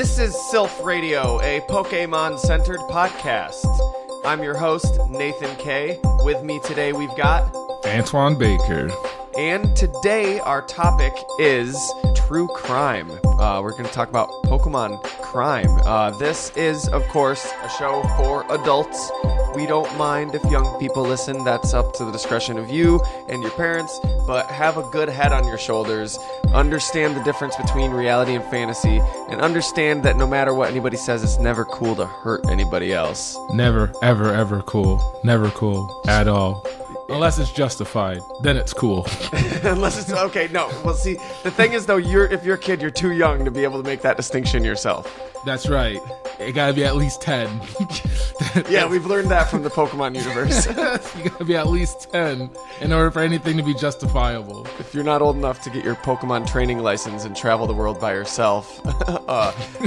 This is Silph Radio, a Pokemon-centered podcast. I'm your host, Nathan K. With me today we've got... Antoine Baker. And today our topic is true crime. We're going to talk about Pokemon crime. This is, of course, a show for adults. We don't mind if young people listen. That's up to the discretion of you and your parents. But have a good head on your shoulders. Understand the difference between reality and fantasy. And understand that no matter what anybody says, it's never cool to hurt anybody else. Never, ever, ever cool. Never cool at all. Unless it's justified, then it's cool. Unless it's okay. No, well, see, the thing is though, if you're a kid, you're too young to be able to make that distinction yourself. That's right. It gotta be at least 10. Yeah, we've learned that from the Pokemon universe. You gotta be at least 10 in order for anything to be justifiable. If you're not old enough to get your Pokemon training license and travel the world by yourself,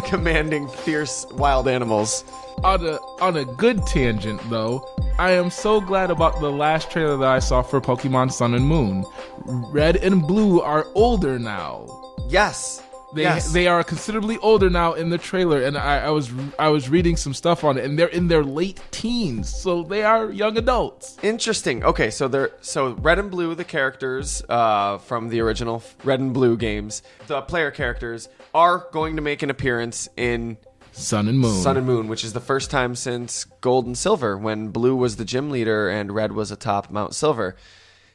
commanding fierce wild animals. On a good tangent, though, I am so glad about the last trailer that I saw for Pokemon Sun and Moon. Red and Blue are older now. Yes. They are considerably older now in the trailer, and I was reading some stuff on it, and they're in their late teens, so they are young adults. Interesting. Okay, so Red and Blue, the characters from the original Red and Blue games, the player characters are going to make an appearance in Sun and Moon, which is the first time since Gold and Silver, when Blue was the gym leader and Red was atop Mount Silver.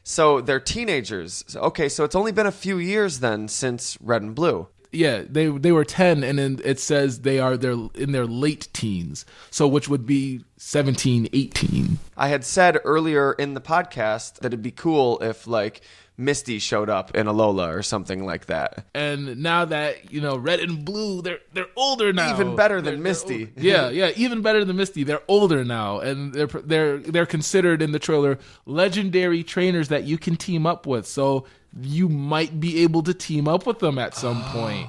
So they're teenagers. Okay, so it's only been a few years then since Red and Blue. Yeah, they were 10, and then it says they're in their late teens, so which would be 17, 18. I had said earlier in the podcast that it'd be cool if, like, Misty showed up in Alola or something like that. And now that, Red and Blue, they're older now. Even better than Misty. Yeah, even better than Misty. They're older now, and they're considered in the trailer legendary trainers that you can team up with. So you might be able to team up with them at some point.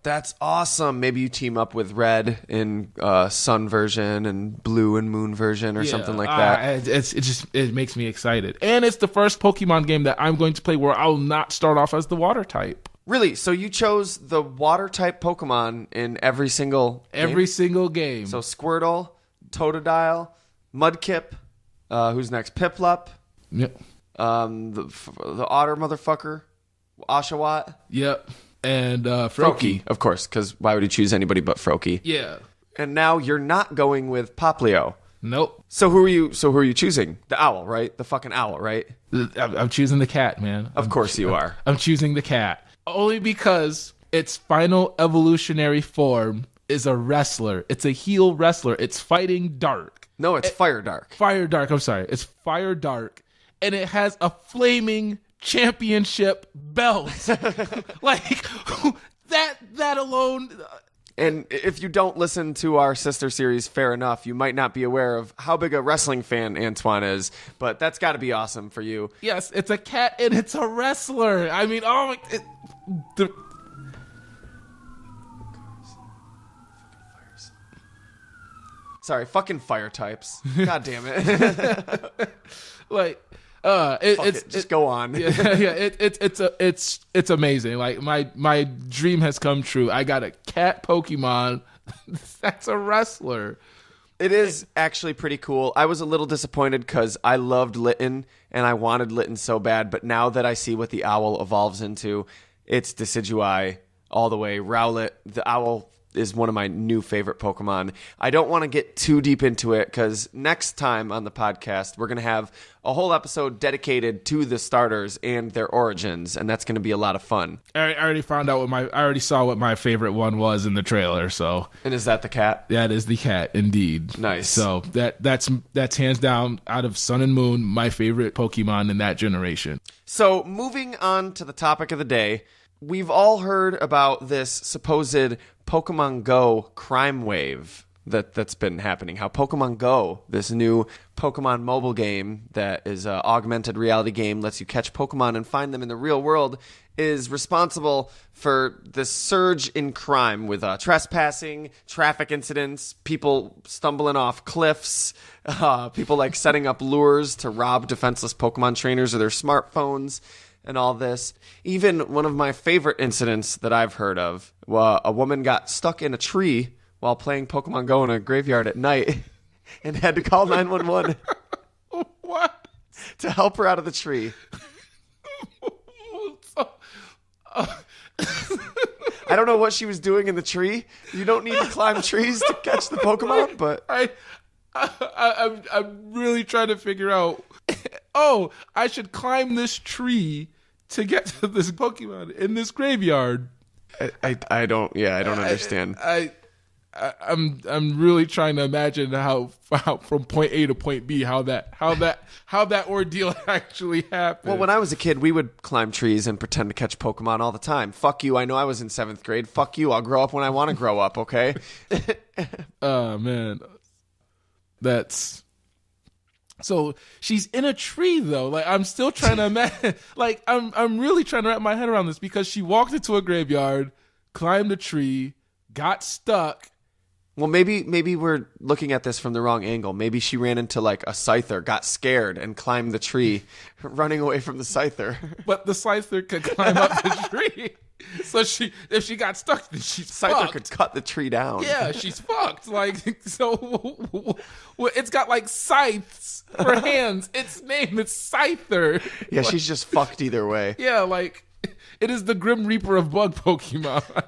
That's awesome. Maybe you team up with Red in Sun version and Blue and Moon version or something like that. It makes me excited. And it's the first Pokemon game that I'm going to play where I'll not start off as the water type. Really? So you chose the water type Pokemon in every single game? So Squirtle, Totodile, Mudkip, who's next? Piplup. Yep. The otter motherfucker, Oshawott. Yep. And Froakie. Of course, because why would you choose anybody but Froakie? Yeah. And now you're not going with Poplio. Nope. So who are you choosing? The owl, right? The fucking owl, right? I'm choosing the cat, man. Of course you are. I'm choosing the cat. Only because its final evolutionary form is a wrestler. It's a heel wrestler. It's fighting dark. No, it's Fire Dark. Fire Dark, I'm sorry. It's Fire Dark. And it has a flaming championship belt. Like, that alone... And if you don't listen to our sister series, fair enough, you might not be aware of how big a wrestling fan Antoine is, but that's got to be awesome for you. Yes, it's a cat and it's a wrestler. I mean, oh my... Sorry, fucking fire types. God damn it. Like... just go on. It's amazing. Like my dream has come true. I got a cat Pokemon that's a wrestler. It is actually pretty cool. I was a little disappointed because I loved Litten and I wanted Litten so bad, but now that I see what the owl evolves into, it's Decidueye all the way. Rowlet, the owl, is one of my new favorite Pokemon. I don't want to get too deep into it because next time on the podcast, we're going to have a whole episode dedicated to the starters and their origins, and that's going to be a lot of fun. I already found out I already saw what my favorite one was in the trailer, so. And is that the cat? That is the cat, indeed. Nice. So that's hands down out of Sun and Moon, my favorite Pokemon in that generation. So moving on to the topic of the day, we've all heard about this supposed Pokemon Go crime wave that's been happening. How Pokemon Go, this new Pokemon mobile game that is an augmented reality game, lets you catch Pokemon and find them in the real world, is responsible for the surge in crime with trespassing, traffic incidents, people stumbling off cliffs, people like setting up lures to rob defenseless Pokemon trainers or their smartphones. and all this. Even one of my favorite incidents that I've heard of, a woman got stuck in a tree while playing Pokemon Go in a graveyard at night and had to call 911 What? to help her out of the tree. I don't know what she was doing in the tree. You don't need to climb trees to catch the Pokemon, but I'm really trying to figure out. Oh, I should climb this tree to get to this Pokemon in this graveyard. I don't understand. I'm really trying to imagine how from point A to point B how that ordeal actually happened. Well, when I was a kid, we would climb trees and pretend to catch Pokemon all the time. Fuck you. I know I was in 7th grade. Fuck you. I'll grow up when I want to grow up, okay? Oh, man. That's... So she's in a tree though. Like I'm still trying to imagine. Like I'm really trying to wrap my head around this because she walked into a graveyard, climbed a tree, got stuck. Well, maybe we're looking at this from the wrong angle. Maybe she ran into like a Scyther, got scared, and climbed the tree, running away from the Scyther. But the Scyther could climb up the tree. So if she got stuck, then she's Scyther fucked. could cut the tree down. Yeah, she's fucked. Like so, it's got like scythes for hands. Its name is Scyther. Yeah, she's just fucked either way. Yeah, like it is the Grim Reaper of bug Pokemon.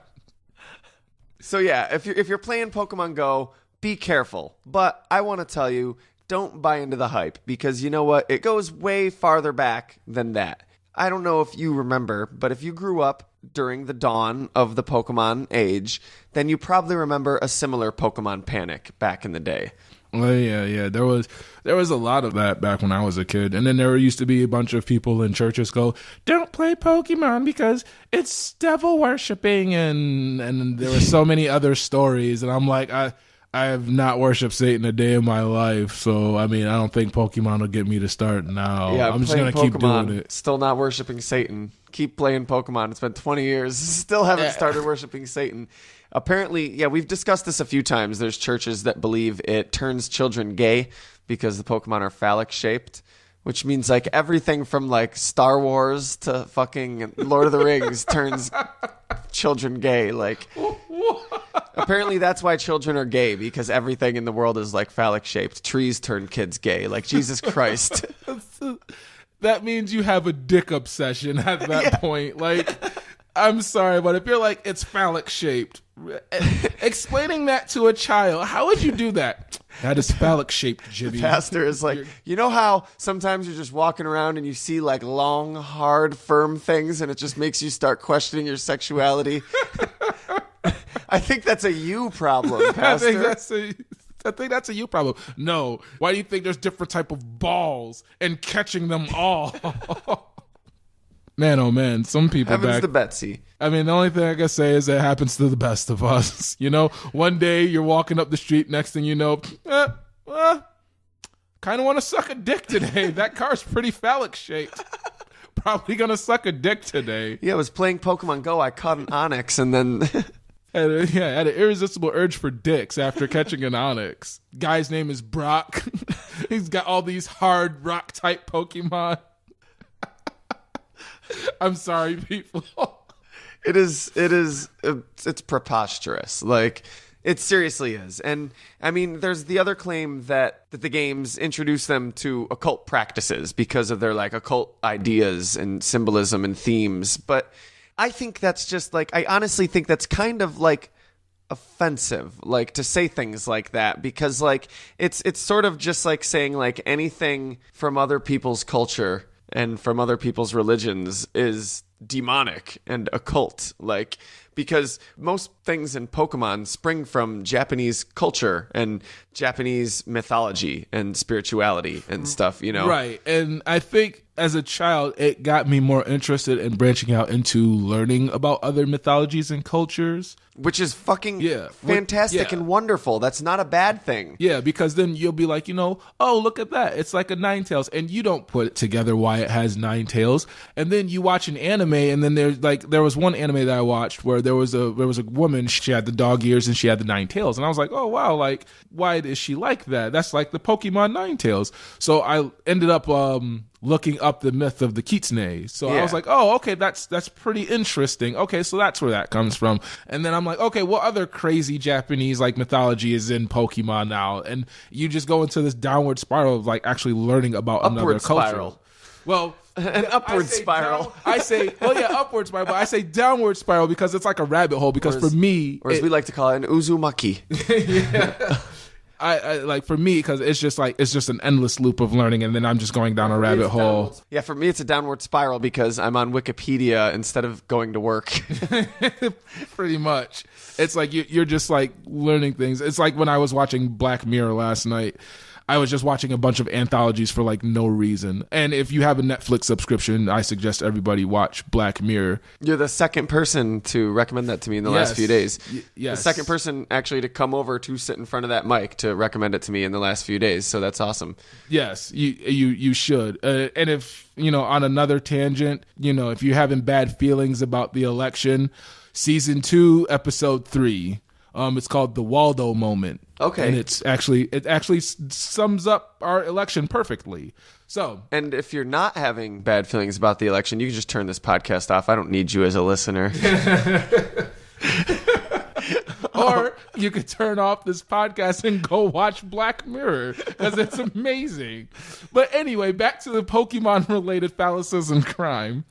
So yeah, if you're playing Pokemon Go, be careful. But I want to tell you, don't buy into the hype because you know what? It goes way farther back than that. I don't know if you remember, but if you grew up during the dawn of the Pokemon age, then you probably remember a similar Pokemon panic back in the day. Well, yeah. There was a lot of that back when I was a kid, and then there used to be a bunch of people in churches go, "Don't play Pokemon because it's devil worshipping," and there were so many other stories, and I'm like, I have not worshipped Satan a day in my life, so I mean, I don't think Pokemon will get me to start now. Yeah, I'm just gonna keep doing it. Still not worshiping Satan. Keep playing Pokemon. It's been 20 years. Still haven't started worshiping Satan. Apparently, yeah, we've discussed this a few times. There's churches that believe it turns children gay because the Pokemon are phallic shaped, which means like everything from like Star Wars to fucking Lord of the Rings turns children gay. Like, apparently that's why children are gay, because everything in the world is like phallic shaped. Trees turn kids gay. Like, Jesus Christ. That means you have a dick obsession at that point. Like, I'm sorry, but if you're like, it's phallic shaped, explaining that to a child, how would you do that? That is phallic shaped, Jimmy. The pastor is like, you know how sometimes you're just walking around and you see like long, hard, firm things and it just makes you start questioning your sexuality? I think that's a you problem, Pastor. I think that's a you problem. No. Why do you think there's different type of balls and catching them all? Man, oh man, some people Heavens to Betsy. I mean, the only thing I can say is it happens to the best of us. You know, one day you're walking up the street, next thing you know, kind of want to suck a dick today. That car's pretty phallic shaped. Probably going to suck a dick today. Yeah, I was playing Pokemon Go. I caught an Onix and then... had an irresistible urge for dicks after catching an Onix. Guy's name is Brock. He's got all these hard rock type Pokemon. I'm sorry, people. It's preposterous. Like, it seriously is. And I mean, there's the other claim that the games introduce them to occult practices because of their like occult ideas and symbolism and themes. But I think that's just like, I honestly think that's kind of like offensive, like to say things like that, because like it's sort of just like saying like anything from other people's culture and from other people's religions is demonic and occult, like, because most things in Pokemon spring from Japanese culture and Japanese mythology and spirituality and stuff, you know? Right. And I think as a child, it got me more interested in branching out into learning about other mythologies and cultures. Which is fucking fantastic and wonderful. That's not a bad thing. Yeah, because then you'll be like, you know, oh, look at that. It's like a Ninetales. And you don't put it together why it has 9 tails. And then you watch an anime, and then there was one anime that I watched where there was a woman, she had the dog ears and she had the 9 tails. And I was like, oh, wow, like, why is she like that? That's like the Pokemon Ninetales. So I ended up looking up the myth of the kitsune. So I was like, oh, okay, that's pretty interesting. Okay, so that's where that comes from. And then I'm like, okay, what other crazy Japanese like mythology is in Pokemon now? And you just go into this downward spiral of like actually learning about another culture. Spiral. Well, an upward spiral. Upward spiral, but I say downward spiral because it's like a rabbit hole. Because for me, or as we like to call it, an uzumaki. Yeah. I like, for me, because it's just an endless loop of learning, and then I'm just going down a rabbit hole. Yeah, for me it's a downward spiral because I'm on Wikipedia instead of going to work. Pretty much. It's like you're just like learning things. It's like when I was watching Black Mirror last night. I was just watching a bunch of anthologies for like no reason. And if you have a Netflix subscription, I suggest everybody watch Black Mirror. You're the second person to recommend that to me in the last few days. Yes. The second person actually to come over to sit in front of that mic to recommend it to me in the last few days. So that's awesome. Yes, you should. And if, on another tangent, if you're having bad feelings about the election, season 2, episode 3, it's called The Waldo Moment. Okay. And it actually sums up our election perfectly. So, and if you're not having bad feelings about the election, you can just turn this podcast off. I don't need you as a listener. Or you could turn off this podcast and go watch Black Mirror because it's amazing. But anyway, back to the Pokemon-related fallacies and crime.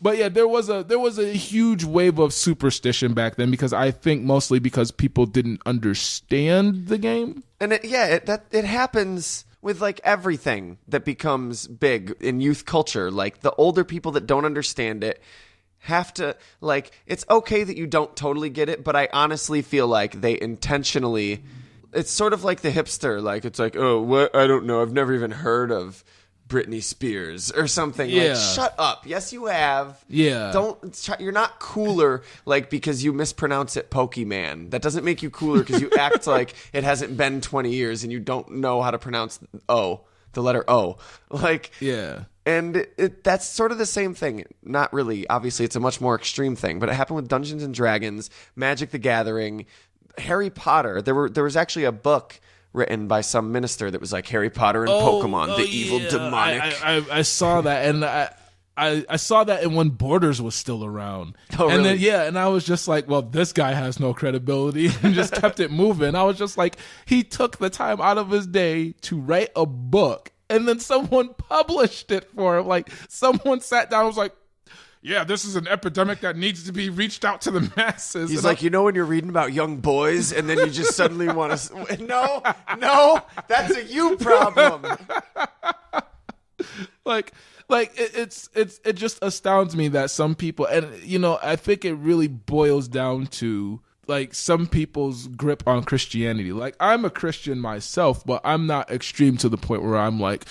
But yeah, there was a huge wave of superstition back then because I think mostly because people didn't understand the game. And it happens with like everything that becomes big in youth culture. Like the older people that don't understand it have to, like, it's okay that you don't totally get it, but I honestly feel like they intentionally, it's sort of like the hipster, like it's like, oh, what? I don't know. I've never even heard of Britney Spears or something. Yeah. Like, shut up. Yes, you have. Yeah. You're not cooler like because you mispronounce it Pokemon. That doesn't make you cooler because you act like it hasn't been 20 years and you don't know how to pronounce the letter O. Like, yeah. And that's sort of the same thing. Not really. Obviously, it's a much more extreme thing, but it happened with Dungeons and Dragons, Magic the Gathering, Harry Potter. There was actually a book written by some minister that was like Harry Potter and Pokemon, the evil demonic. I saw that, and I saw that, and when Borders was still around. Oh, really? And then, and I was just like, well, this guy has no credibility, and just kept it moving. I was just like, he took the time out of his day to write a book, and then someone published it for him. Like, someone sat down and was like, yeah, this is an epidemic that needs to be reached out to the masses. He's like, when you're reading about young boys and then you just suddenly want to... No, that's a you problem. It just astounds me that some people, and I think it really boils down to like some people's grip on Christianity. Like, I'm a Christian myself, but I'm not extreme to the point where I'm like,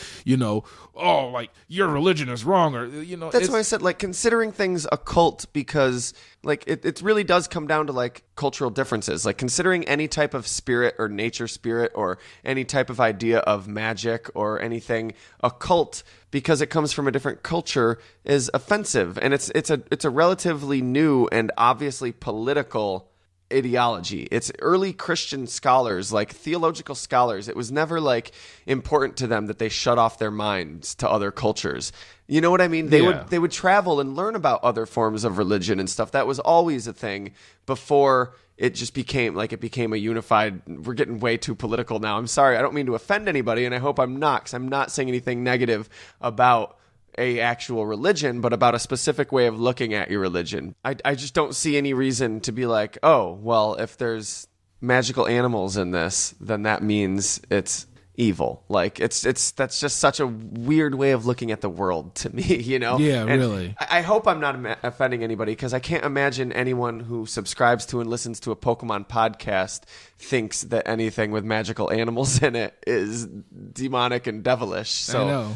oh, like your religion is wrong, or That's why I said, like, considering things a cult, because like it really does come down to like cultural differences. Like considering any type of spirit or nature spirit or any type of idea of magic or anything a cult, because it comes from a different culture, is offensive, and it's a relatively new and obviously political ideology. It's early Christian scholars, like theological scholars. It was never like important to them that they shut off their minds to other cultures. You know what I mean? They would travel and learn about other forms of religion and stuff. That was always a thing before it just became a unified. We're getting way too political now. I'm sorry. I don't mean to offend anybody, and I hope I'm not, because I'm not saying anything negative about a actual religion, but about a specific way of looking at your religion. I just don't see any reason to be like, oh, well, if there's magical animals in this, then that means it's evil. Like that's just such a weird way of looking at the world to me, Yeah, and really. I hope I'm not offending anybody, because I can't imagine anyone who subscribes to and listens to a Pokemon podcast thinks that anything with magical animals in it is demonic and devilish. So I know.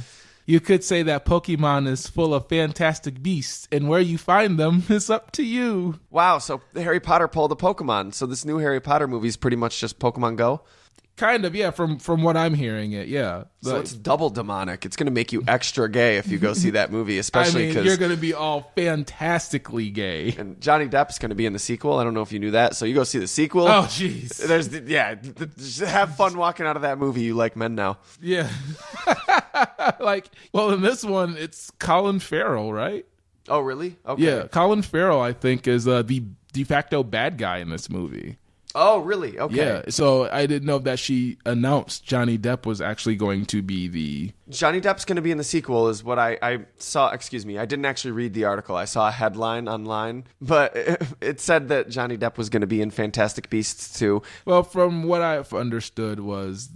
You could say that Pokemon is full of fantastic beasts, and where you find them is up to you. Wow, so Harry Potter pulled a Pokemon. So this new Harry Potter movie is pretty much just Pokemon Go? Kind of, yeah, from what I'm hearing it, yeah. So it's double demonic. It's going to make you extra gay if you go see that movie, especially because you're going to be all fantastically gay. And Johnny Depp's going to be in the sequel. I don't know if you knew that. So you go see the sequel. Oh, jeez. Just have fun walking out of that movie. You like men now. Yeah. In this one, it's Colin Farrell, right? Oh, really? Okay. Yeah, Colin Farrell, I think, is the de facto bad guy in this movie. Oh, really? Okay. Yeah, so I didn't know that she announced Johnny Depp was actually going to be the... Johnny Depp's going to be in the sequel is what I saw. Excuse me. I didn't actually read the article. I saw a headline online, but it said that Johnny Depp was going to be in Fantastic Beasts 2. Well, from what I've understood was...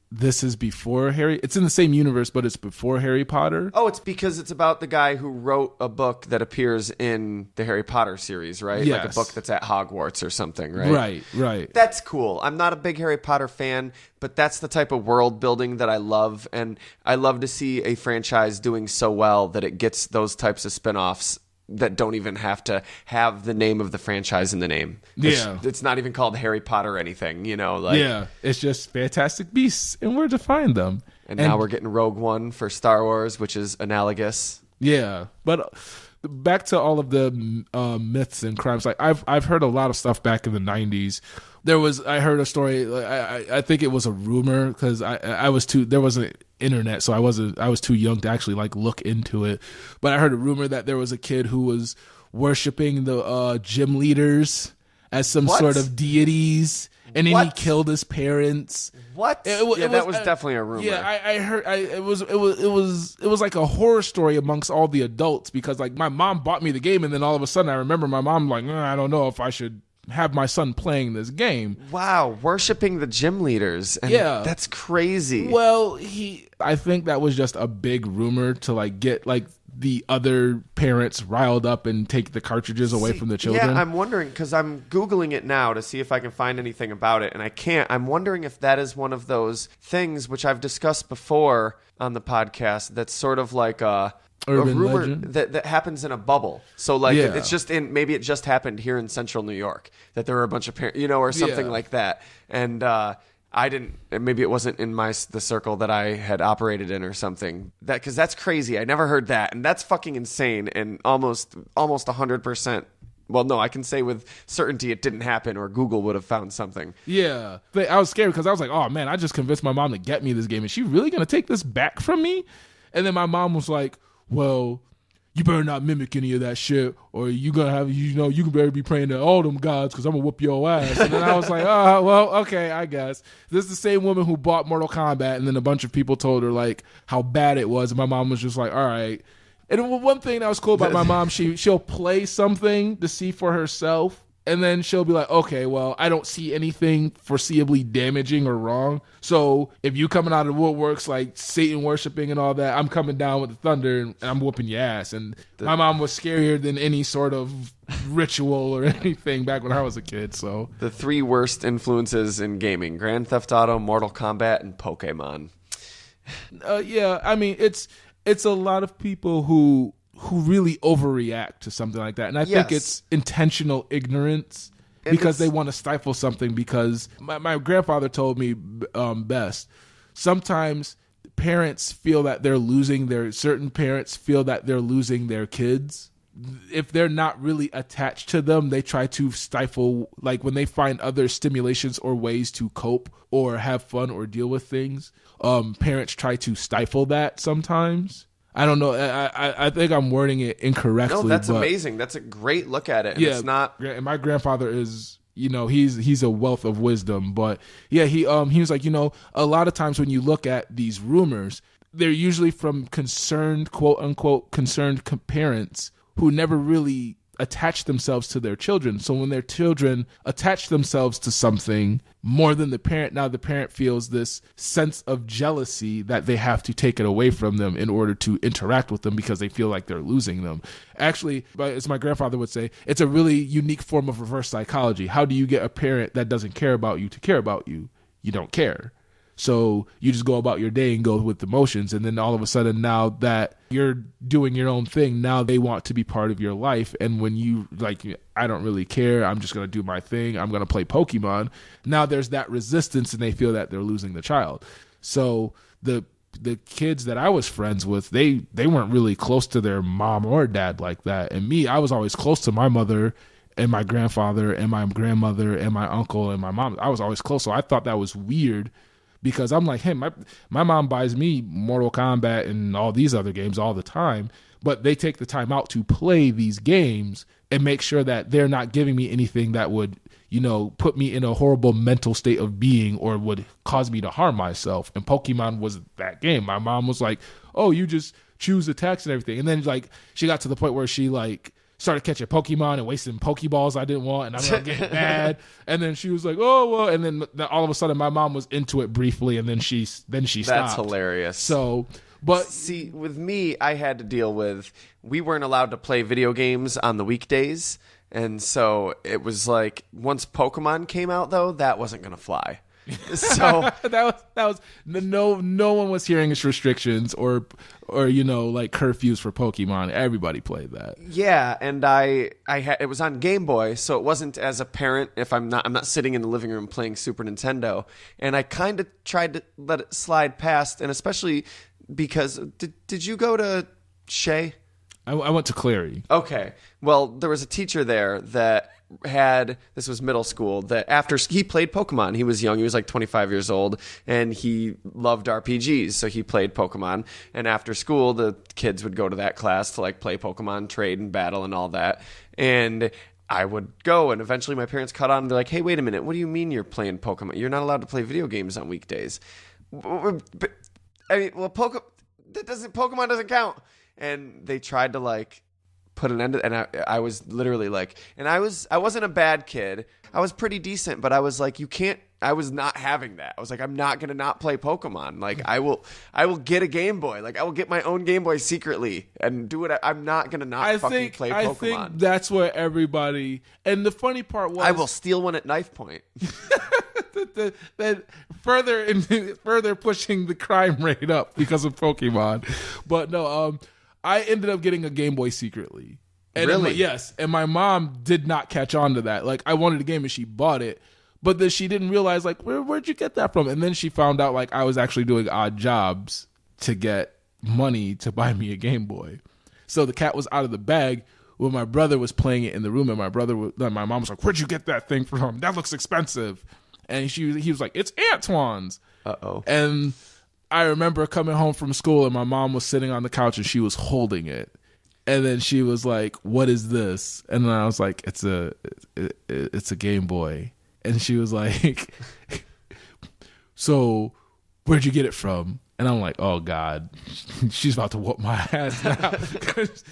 This is before Harry... It's in the same universe, but it's before Harry Potter. Oh, it's because it's about the guy who wrote a book that appears in the Harry Potter series, right? Yes. Like a book that's at Hogwarts or something, right? Right. That's cool. I'm not a big Harry Potter fan, but that's the type of world building that I love. And I love to see a franchise doing so well that it gets those types of spinoffs that don't even have to have the name of the franchise in the name. It's not even called Harry Potter or anything, Yeah, it's just Fantastic Beasts and where to find them. And now we're getting Rogue One for Star Wars, which is analogous. Yeah, but back to all of the myths and crimes. Like I've heard a lot of stuff back in the 90s. I heard a story. I think it was a rumor because there wasn't internet, so I was too young to actually look into it. But I heard a rumor that there was a kid who was worshiping the gym leaders as some sort of deities, and then he killed his parents. What? That was definitely a rumor. Yeah, I heard. It was like a horror story amongst all the adults because my mom bought me the game, and then all of a sudden I remember my mom I don't know if I should have my son playing this game. Wow, worshiping the gym leaders. And yeah, that's crazy. Well, I think that was just a big rumor to get the other parents riled up and take the cartridges away from the children. Yeah, I'm wondering because I'm Googling it now to see if I can find anything about it, and I can't. I'm wondering if that is one of those things which I've discussed before on the podcast that's sort of like a rumor legend that happens in a bubble. So it's just maybe it just happened here in central New York that there were a bunch of parents, or something like that. And I didn't, maybe it wasn't in the circle that I had operated in or something. Because that's crazy. I never heard that. And that's fucking insane and almost 100%. Well, no, I can say with certainty it didn't happen or Google would have found something. Yeah. But I was scared because I was like, oh man, I just convinced my mom to get me this game. Is she really going to take this back from me? And then my mom was like, well, you better not mimic any of that shit, or you gonna have you better be praying to all them gods because I'm gonna whoop your ass. And then I was like, oh well, okay, I guess this is the same woman who bought Mortal Kombat, and then a bunch of people told her how bad it was, and my mom was just like, all right. And one thing that was cool about my mom, she'll play something to see for herself. And then she'll be like, okay, well, I don't see anything foreseeably damaging or wrong. So if you coming out of the woodworks like Satan worshiping and all that, I'm coming down with the thunder and I'm whooping your ass. And my mom was scarier than any sort of ritual or anything back when I was a kid. So the 3 worst influences in gaming: Grand Theft Auto, Mortal Kombat, and Pokemon. Yeah, I mean, it's a lot of people who really overreact to something like that. And I think it's intentional ignorance because they want to stifle something because my grandfather told me best. Sometimes parents feel that certain parents feel that they're losing their kids. If they're not really attached to them, they try to stifle, when they find other stimulations or ways to cope or have fun or deal with things, parents try to stifle that sometimes. I don't know. I think I'm wording it incorrectly. No, that's amazing. That's a great look at it. And it's not. And my grandfather is, he's a wealth of wisdom. But yeah, he was like, a lot of times when you look at these rumors, they're usually from concerned, quote unquote, concerned parents who never really attach themselves to their children. So when their children attach themselves to something more than the parent, now the parent feels this sense of jealousy that they have to take it away from them in order to interact with them because they feel like they're losing them. Actually, as my grandfather would say, it's a really unique form of reverse psychology. How do you get a parent that doesn't care about you to care about you? You don't care. So you just go about your day and go with the motions. And then all of a sudden, now that you're doing your own thing, now they want to be part of your life. And when you like, I don't really care, I'm just going to do my thing, I'm going to play Pokemon. Now there's that resistance and they feel that they're losing the child. So the kids that I was friends with, they weren't really close to their mom or dad like that. And me, I was always close to my mother and my grandfather and my grandmother and my uncle and my mom. I was always close. So I thought that was weird because I'm like, hey, my mom buys me Mortal Kombat and all these other games all the time, but they take the time out to play these games and make sure that they're not giving me anything that would, put me in a horrible mental state of being or would cause me to harm myself. And Pokemon was that game. My mom was like, oh, you just choose attacks and everything. And then like she got to the point where she like started catching Pokemon and wasting Pokeballs I didn't want, and I'm getting mad. And then she was like, "Oh well," and then all of a sudden my mom was into it briefly, and then she stopped. That's hilarious. So, but see, with me, I had to deal with we weren't allowed to play video games on the weekdays, and so it was like once Pokemon came out, though, that wasn't gonna fly. So that was no one was hearing its restrictions or like curfews for Pokemon. Everybody played that. Yeah, and I had it was on Game Boy, so it wasn't as a parent if I'm not sitting in the living room playing Super Nintendo, and I kind of tried to let it slide past, and especially because did you go to Shea? I went to Clary. Okay, well there was a teacher there that this was middle school, that after he played Pokemon, he was young, he was like 25 years old, and he loved RPGs, so he played Pokemon, and after school the kids would go to that class to like play Pokemon, trade and battle and all that, and I would go, and eventually my parents caught on and they're like, hey, wait a minute, what do you mean you're playing Pokemon? You're not allowed to play video games on weekdays. I mean, well, Pokemon doesn't count. And they tried to like put an end to, and I was literally like, and I wasn't a bad kid. I was pretty decent, but I was like, I was not having that. I was like, I'm not going to not play Pokemon. Like I will get a Game Boy. Like I will get my own Game Boy secretly and do it. I'm not going to not play Pokemon. I think that's where everybody, and the funny part was, I will steal one at knife point. that further pushing the crime rate up because of Pokemon. But no, I ended up getting a Game Boy secretly. And really? Yes. And my mom did not catch on to that. Like, I wanted a game and she bought it. But then she didn't realize, like, where'd you get that from? And then she found out, like, I was actually doing odd jobs to get money to buy me a Game Boy. So the cat was out of the bag when my brother was playing it in the room. And my mom was like, where'd you get that thing from? That looks expensive. And he was like, it's Antoine's. Uh-oh. And I remember coming home from school and my mom was sitting on the couch and she was holding it. And then she was like, what is this? And then I was like, it's a Game Boy. And she was like, so where'd you get it from? And I'm like, oh God, she's about to whoop my ass now. Because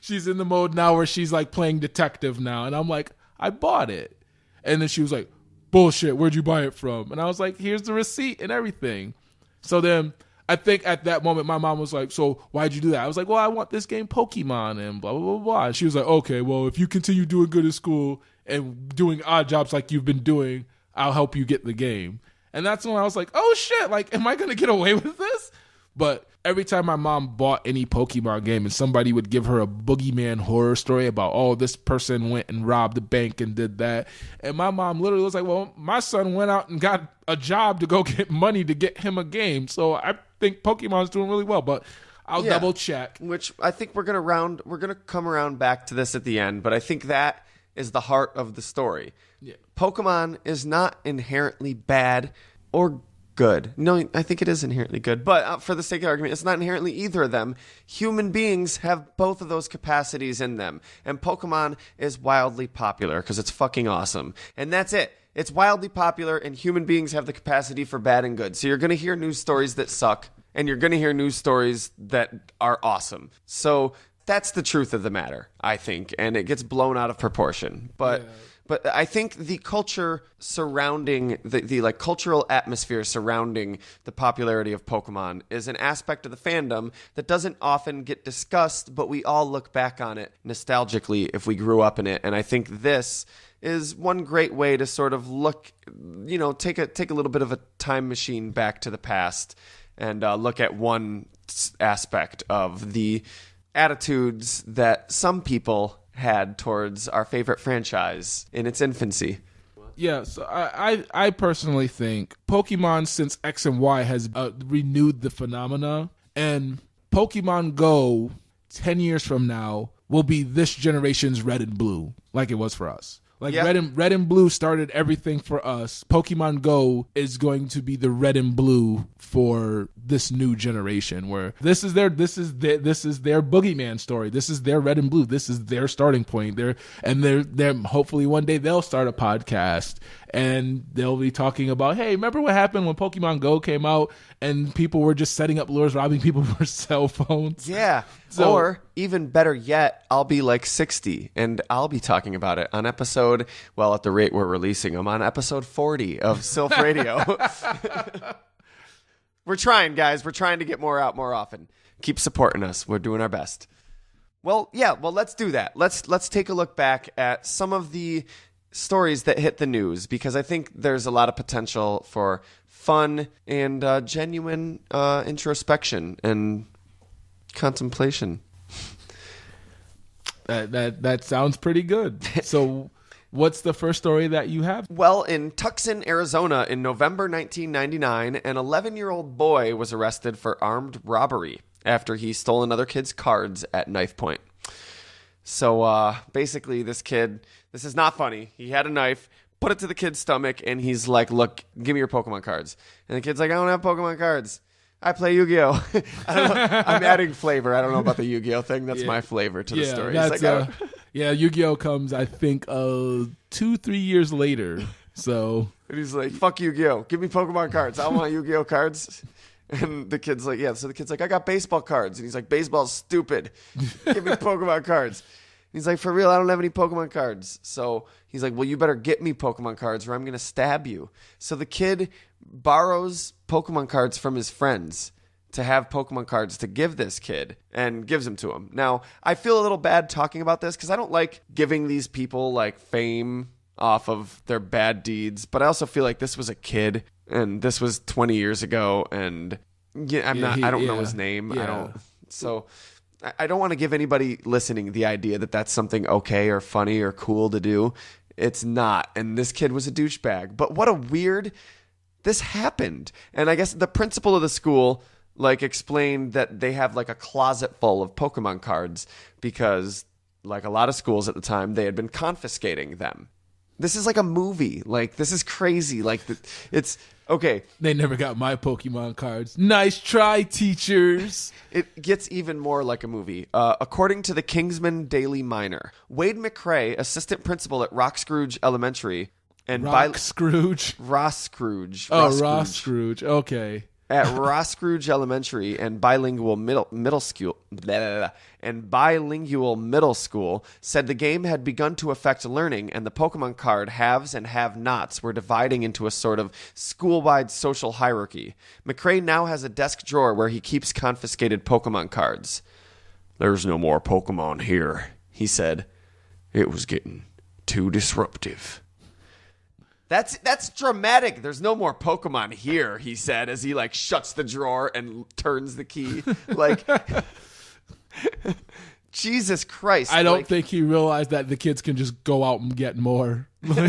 she's in the mode now where she's like playing detective now. And I'm like, I bought it. And then she was like, bullshit, where'd you buy it from? And I was like, here's the receipt and everything. So then I think at that moment, my mom was like, so why'd you do that? I was like, well, I want this game Pokemon and blah, blah, blah, blah. And she was like, okay, well, if you continue doing good at school and doing odd jobs like you've been doing, I'll help you get the game. And that's when I was like, oh shit, like, am I going to get away with this? But every time my mom bought any Pokemon game and somebody would give her a boogeyman horror story about, oh, this person went and robbed the bank and did that. And my mom literally was like, well, my son went out and got a job to go get money to get him a game. So I think Pokemon's doing really well, but I'll double check. Which I think we're going to come around back to this at the end, but I think that is the heart of the story. Yeah. Pokemon is not inherently bad or good. No, I think it is inherently good, but for the sake of argument, it's not inherently either of them. Human beings have both of those capacities in them, and Pokemon is wildly popular because it's fucking awesome, and that's it. It's wildly popular, and human beings have the capacity for bad and good. So you're going to hear news stories that suck, and you're going to hear news stories that are awesome. So that's the truth of the matter, I think, and it gets blown out of proportion. But I think the culture surrounding the like cultural atmosphere surrounding the popularity of Pokemon is an aspect of the fandom that doesn't often get discussed, but we all look back on it nostalgically if we grew up in it. And I think this is one great way to sort of look, take a little bit of a time machine back to the past and look at one aspect of the attitudes that some people had towards our favorite franchise in its infancy. Yeah, so I personally think Pokemon since X and Y has renewed the phenomena, and Pokemon Go 10 years from now will be this generation's Red and Blue, like it was for us. Like Red and Blue started everything for us. Pokemon Go is going to be the Red and Blue for this new generation, where this is their boogeyman story. This is their Red and Blue. This is their starting point. They're hopefully one day they'll start a podcast and they'll be talking about, hey, remember what happened when Pokemon Go came out and people were just setting up lures, robbing people for cell phones? Yeah. Or even better yet, I'll be like 60 and I'll be talking about it on episode, well, at the rate we're releasing them, on episode 40 of Silph Radio. We're trying, guys. We're trying to get more out more often. Keep supporting us. We're doing our best. Well, let's do that. Let's take a look back at some of the stories that hit the news, because I think there's a lot of potential for fun and genuine introspection and contemplation. That sounds pretty good. So what's the first story that you have? Well, in Tucson, Arizona, in November 1999, an 11-year-old boy was arrested for armed robbery after he stole another kid's cards at knife point. So basically, this is not funny. He had a knife, put it to the kid's stomach, and he's like, look, give me your Pokemon cards. And the kid's like, I don't have Pokemon cards. I play Yu-Gi-Oh! I don't know. I'm adding flavor. I don't know about the Yu-Gi-Oh! Thing. That's my flavor to the story. That's, like, Yu-Gi-Oh! Comes, I think, 2-3 years later. So and he's like, fuck Yu-Gi-Oh! Give me Pokemon cards. I want Yu-Gi-Oh! Cards. And the kid's like, yeah. So the kid's like, I got baseball cards. And he's like, baseball's stupid. Give me Pokemon cards. And he's like, for real, I don't have any Pokemon cards. So he's like, well, you better get me Pokemon cards or I'm going to stab you. So the kid borrows Pokemon cards from his friends to have Pokemon cards to give this kid and gives them to him. Now, I feel a little bad talking about this because I don't like giving these people like fame off of their bad deeds, but I also feel like this was a kid and this was 20 years ago and I don't know his name. Yeah. I don't want to give anybody listening the idea that that's something okay or funny or cool to do. It's not. And this kid was a douchebag. But what a weird... This happened. And I guess the principal of the school explained that they have a closet full of Pokemon cards because like a lot of schools at the time, they had been confiscating them. This is like a movie. This is crazy. It's okay. They never got my Pokemon cards. Nice try, teachers. It gets even more like a movie. According to the Kingsman Daily Miner, Wade McCrae, assistant principal at Ross Scrooge Elementary, and Ross Scrooge. Ross Scrooge. Okay. At Ross Scrooge Elementary and bilingual middle school, said the game had begun to affect learning, and the Pokemon card haves and have-nots were dividing into a sort of school-wide social hierarchy. McCrae now has a desk drawer where he keeps confiscated Pokemon cards. There's no more Pokemon here, he said. It was getting too disruptive. That's dramatic. There's no more Pokemon here, he said as he shuts the drawer and turns the key. Jesus Christ. I don't think he realized that the kids can just go out and get more. No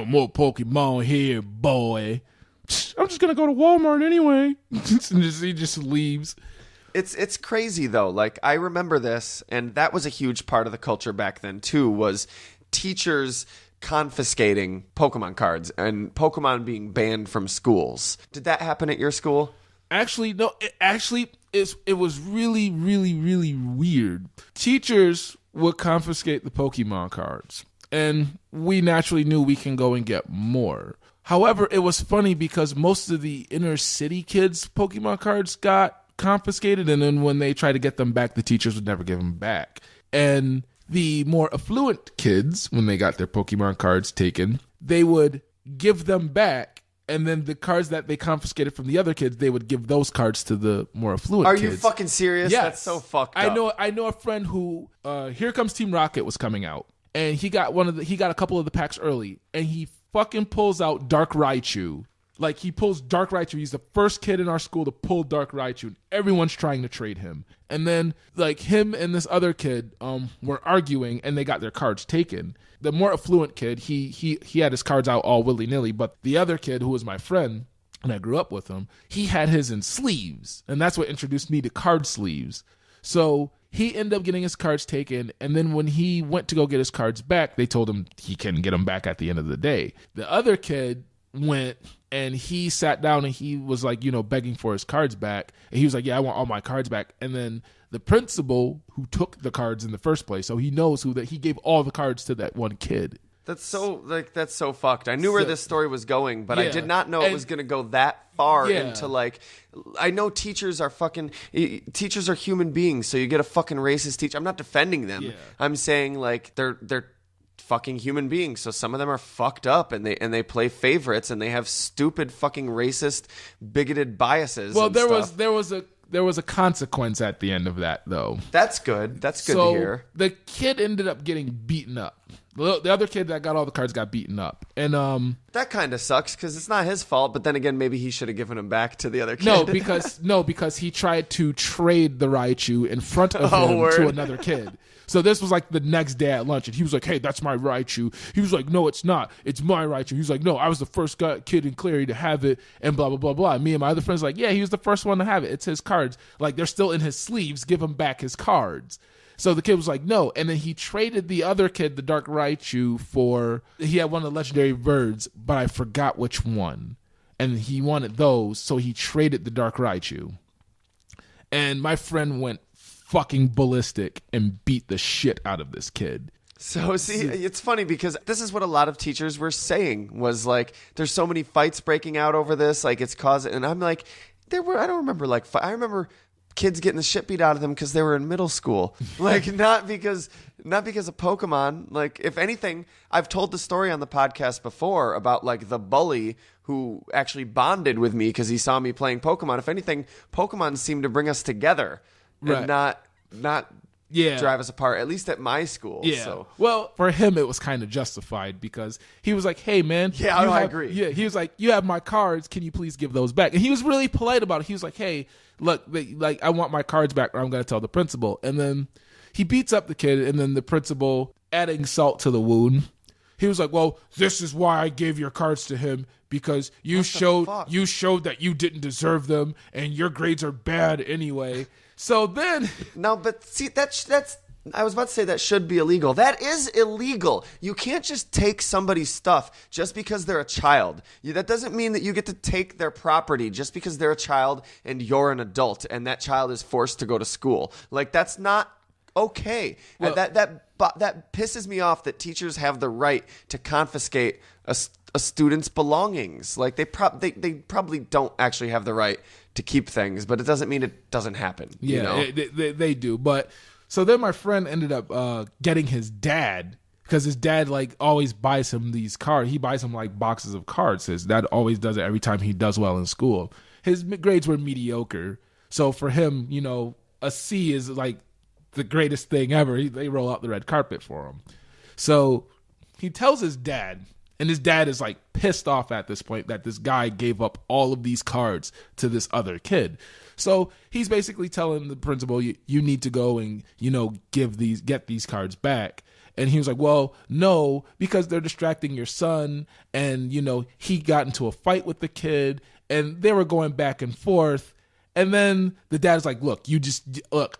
more Pokemon here, boy. I'm just going to go to Walmart anyway. And he just leaves. It's crazy though. I remember this, and that was a huge part of the culture back then too, was teachers confiscating Pokemon cards and Pokemon being banned from schools. Did that happen at your school? Actually, no. It was really, really, really weird. Teachers would confiscate the Pokemon cards, and we naturally knew we can go and get more. However, it was funny because most of the inner city kids' Pokemon cards got confiscated, and then when they tried to get them back, the teachers would never give them back. And the more affluent kids, when they got their Pokemon cards taken, they would give them back, and then the cards that they confiscated from the other kids, they would give those cards to the more affluent kids. Are you fucking serious? Yes. That's so fucked up. I know a friend who, Here Comes Team Rocket was coming out, and he got a couple of the packs early, and he fucking pulls out Dark Raichu. Like, he pulls Dark Raichu. He's the first kid in our school to pull Dark Raichu, and everyone's trying to trade him. And then, like, him and this other kid were arguing, and they got their cards taken. The more affluent kid, he had his cards out all willy-nilly, but the other kid, who was my friend, and I grew up with him, he had his in sleeves, and that's what introduced me to card sleeves. So he ended up getting his cards taken, and then when he went to go get his cards back, they told him he couldn't get them back at the end of the day. The other kid went and he sat down and he was like, begging for his cards back. And he was like, yeah, I want all my cards back. And then the principal who took the cards in the first place, so he knows he gave all the cards to that one kid. That's so fucked. I knew where this story was going, but I did not know it was going to go that far into, like, I know teachers are human beings, so you get a fucking racist teacher. I'm not defending them. Yeah. I'm saying, like, they're fucking human beings, so some of them are fucked up and they play favorites and they have stupid fucking racist bigoted biases. Well, there was a consequence at the end of that, though. That's good to hear. The kid ended up getting beaten up. The other kid that got all the cards got beaten up, and that kind of sucks because it's not his fault, but then again, maybe he should have given him back to the other kid. because he tried to trade the Raichu in front of him to another kid. So this was like the next day at lunch, and he was like, hey, that's my Raichu. He was like, no, it's not. It's my Raichu. He was like, no, I was the first kid in Clary to have it, and blah, blah, blah, blah. And me and my other friends were like, yeah, he was the first one to have it. It's his cards. Like, they're still in his sleeves. Give him back his cards. So the kid was like, no. And then he traded the other kid, the Dark Raichu, he had one of the legendary birds, but I forgot which one. And he wanted those, so he traded the Dark Raichu. And my friend went fucking ballistic and beat the shit out of this kid. So, see, it's funny because this is what a lot of teachers were saying was, like, there's so many fights breaking out over this, like, it's causing, and I'm like, I don't remember, like, I remember kids getting the shit beat out of them because they were in middle school. Like, not because of Pokemon. Like, if anything, I've told the story on the podcast before about, like, the bully who actually bonded with me because he saw me playing Pokemon. If anything, Pokemon seemed to bring us together. And not drive us apart, at least at my school. Yeah. So. Well, for him, it was kind of justified because he was like, hey, man. Yeah, I agree. Yeah, he was like, you have my cards. Can you please give those back? And he was really polite about it. He was like, hey, look, like, I want my cards back or I'm going to tell the principal. And then he beats up the kid, and then the principal, adding salt to the wound, he was like, well, this is why I gave your cards to him, because you showed that you didn't deserve them and your grades are bad anyway. So then, no, but see, that's I was about to say that should be illegal. That is illegal. You can't just take somebody's stuff just because they're a child. That doesn't mean that you get to take their property just because they're a child and you're an adult and that child is forced to go to school. Like, that's not okay. Well, that pisses me off that teachers have the right to confiscate a student's belongings. Like, they probably don't actually have the right to keep things, but it doesn't mean it doesn't happen. Yeah, they do. But so then my friend ended up getting his dad, because his dad, like, always buys him these cards. He buys him, like, boxes of cards. His dad always does it every time he does well in school. His grades were mediocre, so for him, a C is like the greatest thing ever. They roll out the red carpet for him. So he tells his dad, and his dad is, like, pissed off at this point that this guy gave up all of these cards to this other kid. So he's basically telling the principal, you need to go and, get these cards back. And he was like, well, no, because they're distracting your son. And, he got into a fight with the kid and they were going back and forth. And then the dad's like, look,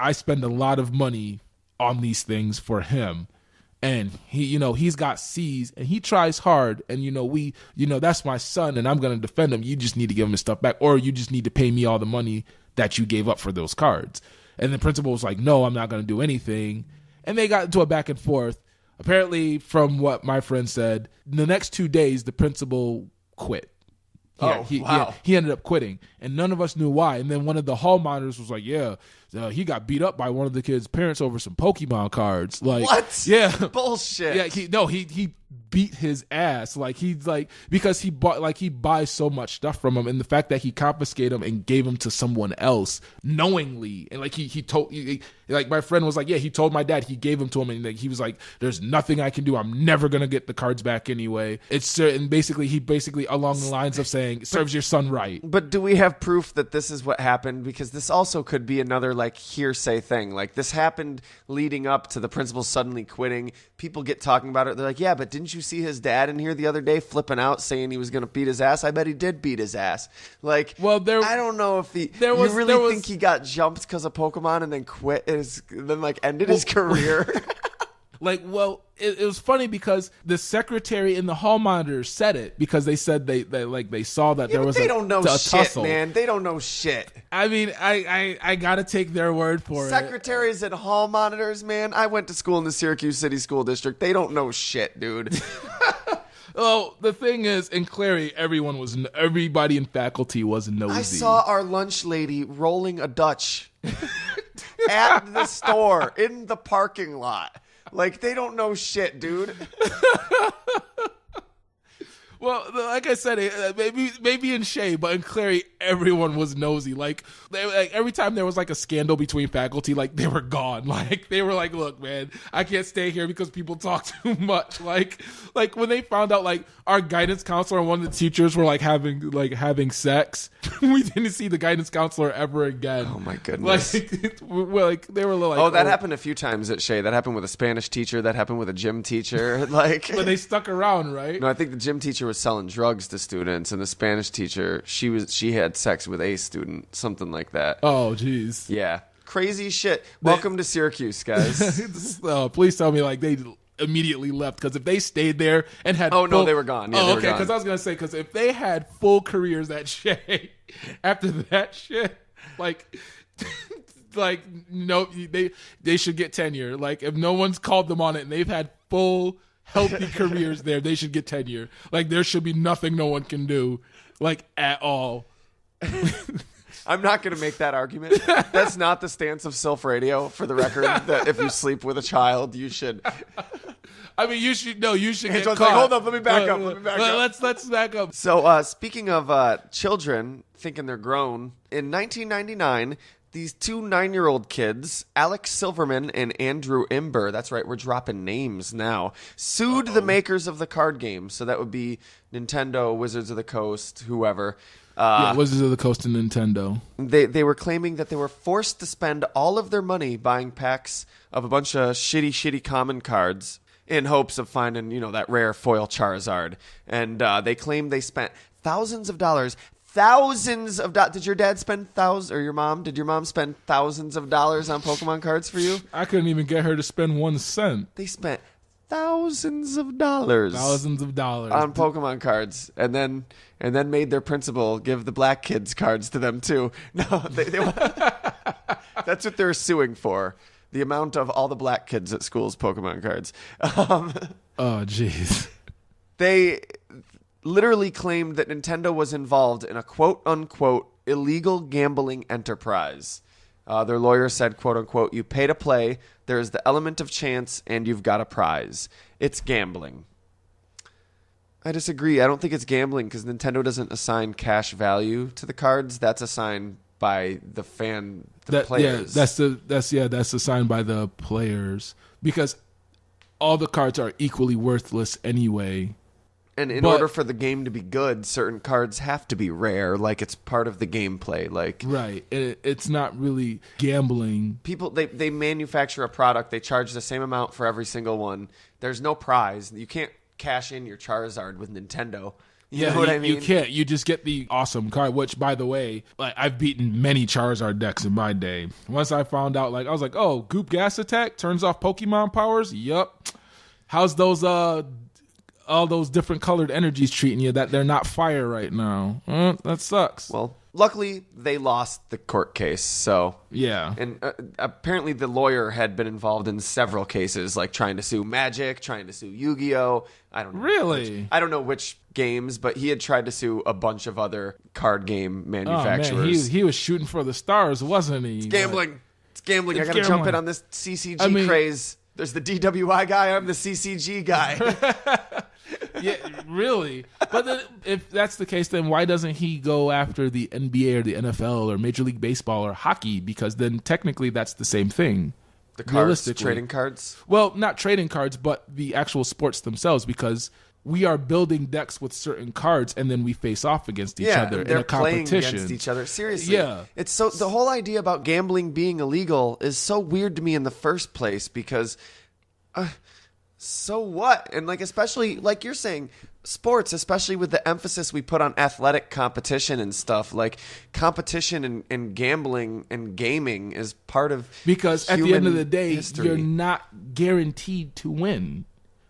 I spend a lot of money on these things for him. And he's got C's and he tries hard. And, that's my son and I'm going to defend him. You just need to give him his stuff back, or you just need to pay me all the money that you gave up for those cards. And the principal was like, no, I'm not going to do anything. And they got into a back and forth. Apparently, from what my friend said, the next 2 days, the principal quit. He ended up quitting, and none of us knew why. And then one of the hall monitors was like, yeah, he got beat up by one of the kids' parents over some Pokemon cards. Like, What? Yeah, Bullshit. yeah. He beat his ass. Like, he's like, because he buys so much stuff from him, and the fact that he confiscated him and gave him to someone else knowingly, and like he told, like my friend was like, yeah, he told my dad, he gave him to him, and like, he was like, there's nothing I can do. I'm never gonna get the cards back anyway. And basically he along the lines of saying, serves your son right. But do we have proof that this is what happened? Because this also could be another like hearsay thing. Like, this happened leading up to the principal suddenly quitting. People get talking about it. They're like, yeah, but didn't you see his dad in here the other day flipping out saying he was going to beat his ass? I bet he did beat his ass. Like, I don't know if you really think he got jumped because of Pokemon and then ended his career. Like, well, it was funny because the secretary and the hall monitor said it, because they said they saw that there was they don't know a shit, tussle. man. They don't know shit. I mean, I gotta take their word for Secretaries and hall monitors, man. I went to school in the Syracuse City School District. They don't know shit, dude. Well, the thing is, in Clary, everybody in faculty was nosy. I saw our lunch lady rolling a Dutch at the store in the parking lot. Like, they don't know shit, dude. Well, like I said, maybe in Shea, but in Clary, everyone was nosy. Like, every time there was like a scandal between faculty, like, they were gone. Like, they were like, look, man, I can't stay here because people talk too much. Like when they found out like our guidance counselor and one of the teachers were like having sex, we didn't see the guidance counselor ever again. Oh my goodness. Like they were like, oh, that happened a few times at Shea. That happened with a Spanish teacher. That happened with a gym teacher. Like, but they stuck around, right? No, I think the gym teacher was selling drugs to students, and the Spanish teacher, she had sex with a student, something like that. Oh, jeez. Yeah, crazy shit. Welcome to Syracuse, guys. Please tell me like they immediately left, because if they stayed there and had no, they were gone. Yeah, okay, because I was gonna say, because if they had full careers at Shea after that shit, like no, they should get tenure. Like, if no one's called them on it and they've had full healthy careers there, they should get tenure. Like, there should be nothing no one can do, like, at all. I'm not going to make that argument. That's not the stance of Silph Radio, for the record, that if you sleep with a child, you should. I mean, you should get caught. Like, hold up, let me back up. Let's back up. So, speaking of children thinking they're grown, in 1999, these two 9-year-old kids, Alex Silverman and Andrew Imber, that's right, we're dropping names now, sued the makers of the card game. So that would be Nintendo, Wizards of the Coast, whoever. Wizards of the Coast and Nintendo. They were claiming that they were forced to spend all of their money buying packs of a bunch of shitty common cards in hopes of finding, that rare foil Charizard. And they claimed they spent thousands of dollars. Did your dad spend thousands, or your mom? Did your mom spend thousands of dollars on Pokemon cards for you? I couldn't even get her to spend 1 cent. They spent thousands of dollars on Pokemon cards, and then made their principal give the black kids cards to them too. No, that's what they're suing for. The amount of all the black kids at school's Pokemon cards. Oh, jeez. They literally claimed that Nintendo was involved in a quote-unquote illegal gambling enterprise. Their lawyer said, quote-unquote, you pay to play, there is the element of chance, and you've got a prize. It's gambling. I disagree. I don't think it's gambling, because Nintendo doesn't assign cash value to the cards. That's assigned by the players. Yeah, that's assigned by the players, because all the cards are equally worthless anyway. And in order for the game to be good, certain cards have to be rare, like it's part of the gameplay. Like, right, it's not really gambling. People, they manufacture a product, they charge the same amount for every single one. There's no prize. You can't cash in your Charizard with Nintendo. You know what I mean? You can't. You just get the awesome card, which, by the way, like, I've beaten many Charizard decks in my day. Once I found out, like, I was like, oh, Goop Gas Attack turns off Pokemon powers? Yup. How's those all those different colored energies treating you that they're not fire right now? That sucks. Well, luckily they lost the court case. So yeah, and apparently the lawyer had been involved in several cases, like trying to sue Magic, trying to sue Yu-Gi-Oh. I don't know. Really? I don't know which games, but he had tried to sue a bunch of other card game manufacturers. Oh, man, he was shooting for the stars, wasn't he? It's gambling. It's gambling. I got to jump in on this CCG craze. There's the DWI guy. I'm the CCG guy. Yeah, really. But then, if that's the case, then why doesn't he go after the NBA or the NFL or Major League Baseball or hockey? Because then technically that's the same thing. The cards, trading cards? Well, not trading cards, but the actual sports themselves, because we are building decks with certain cards and then we face off against each other in a competition. They're playing against each other. Seriously. Yeah. It's so the whole idea about gambling being illegal is so weird to me in the first place because so what? And like, especially like you're saying, sports, especially with the emphasis we put on athletic competition and stuff, like competition and gambling and gaming is part of because at the end of the day, history. You're not guaranteed to win.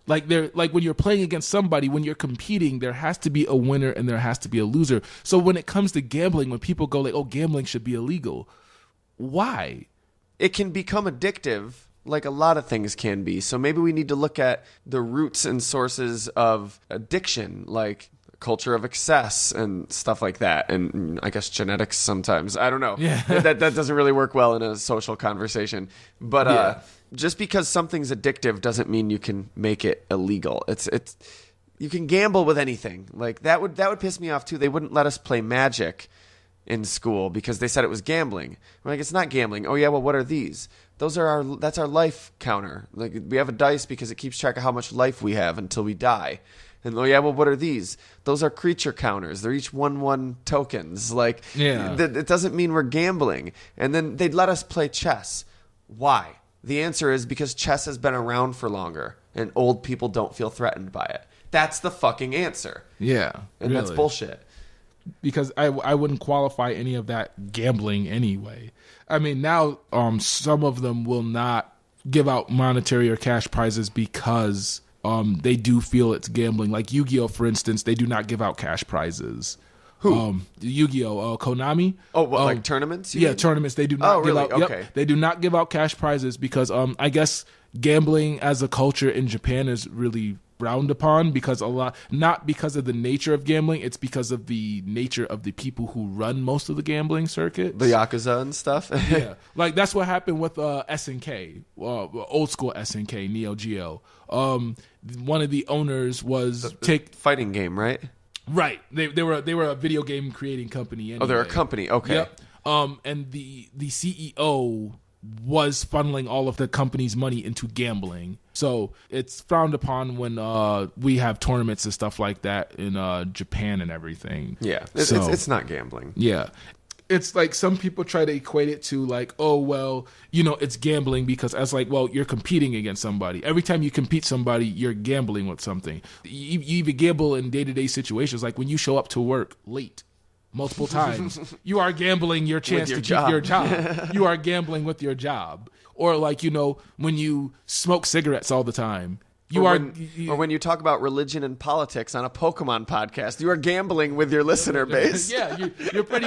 Like when you're playing against somebody, when you're competing, there has to be a winner and there has to be a loser. So when it comes to gambling, when people go like, "Oh, gambling should be illegal," why? It can become addictive. Like a lot of things can be. So maybe we need to look at the roots and sources of addiction, like culture of excess and stuff like that. And I guess genetics sometimes. I don't know. Yeah. that doesn't really work well in a social conversation. But just because something's addictive doesn't mean you can make it illegal. It's you can gamble with anything. Like that would piss me off too. They wouldn't let us play Magic in school because they said it was gambling. I'm like, it's not gambling. Oh yeah, well, what are these? That's our life counter. Like we have a dice because it keeps track of how much life we have until we die. And oh yeah, well, what are these? Those are creature counters. They're each 1/1 tokens. Like it doesn't mean we're gambling. And then they'd let us play chess. Why? The answer is because chess has been around for longer and old people don't feel threatened by it. That's the fucking answer. Yeah. And that's bullshit. Because I wouldn't qualify any of that gambling anyway. I mean, now some of them will not give out monetary or cash prizes because they do feel it's gambling. Like Yu-Gi-Oh, for instance, they do not give out cash prizes. Who? Yu-Gi-Oh, Konami. Oh, what, like tournaments? Yeah, tournaments. They do not give out. Okay. Yep, they do not give out cash prizes because I guess gambling as a culture in Japan is really frowned upon because not because of the nature of gambling, it's because of the nature of the people who run most of the gambling circuit, the Yakuza and stuff. Yeah, like that's what happened with SNK, old school SNK, Neo Geo. One of the owners was fighting game, right? Right. They were a video game creating company. Anyway. Oh, they're a company. Okay. Yep. And the CEO was funneling all of the company's money into gambling. So it's frowned upon when we have tournaments and stuff like that in Japan and everything. Yeah, it's not gambling. Yeah. It's like some people try to equate it to like, oh, well, it's gambling because as like, well, you're competing against somebody. Every time you compete somebody, you're gambling with something. You even gamble in day-to-day situations. Like when you show up to work late multiple times, you are gambling your chance to keep your job. You are gambling with your job. Or like, when you smoke cigarettes all the time. Or when you talk about religion and politics on a Pokemon podcast, you are gambling with your listener base. Yeah, you're pretty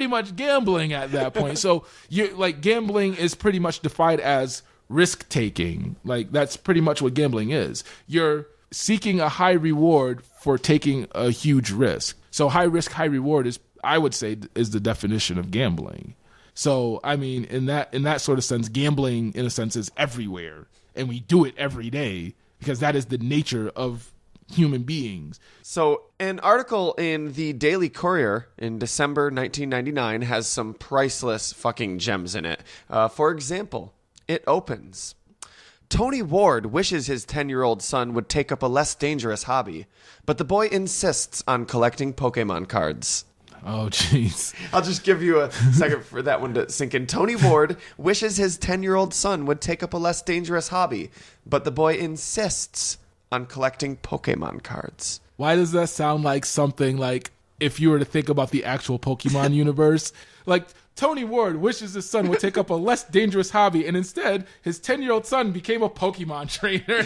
much gambling at that point. So gambling is pretty much defined as risk taking. Like that's pretty much what gambling is. You're seeking a high reward for taking a huge risk. So high risk, high reward I would say is the definition of gambling. So I mean, in that sort of sense, gambling in a sense is everywhere, and we do it every day. Because that is the nature of human beings. So an article in the Daily Courier in December 1999 has some priceless fucking gems in it. For example, it opens, Tony Ward wishes his 10-year-old son would take up a less dangerous hobby, but the boy insists on collecting Pokemon cards. Oh, jeez. I'll just give you a second for that one to sink in. Tony Ward wishes his 10-year-old son would take up a less dangerous hobby, but the boy insists on collecting Pokemon cards. Why does that sound like something like if you were to think about the actual Pokemon universe? Like, Tony Ward wishes his son would take up a less dangerous hobby, and instead, his 10-year-old son became a Pokemon trainer.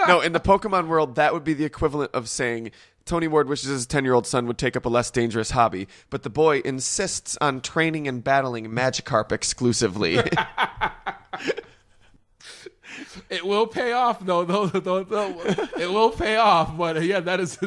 No, in the Pokemon world, that would be the equivalent of saying Tony Ward wishes his 10-year-old son would take up a less dangerous hobby, but the boy insists on training and battling Magikarp exclusively. It will pay off, though. It will pay off, but yeah, that is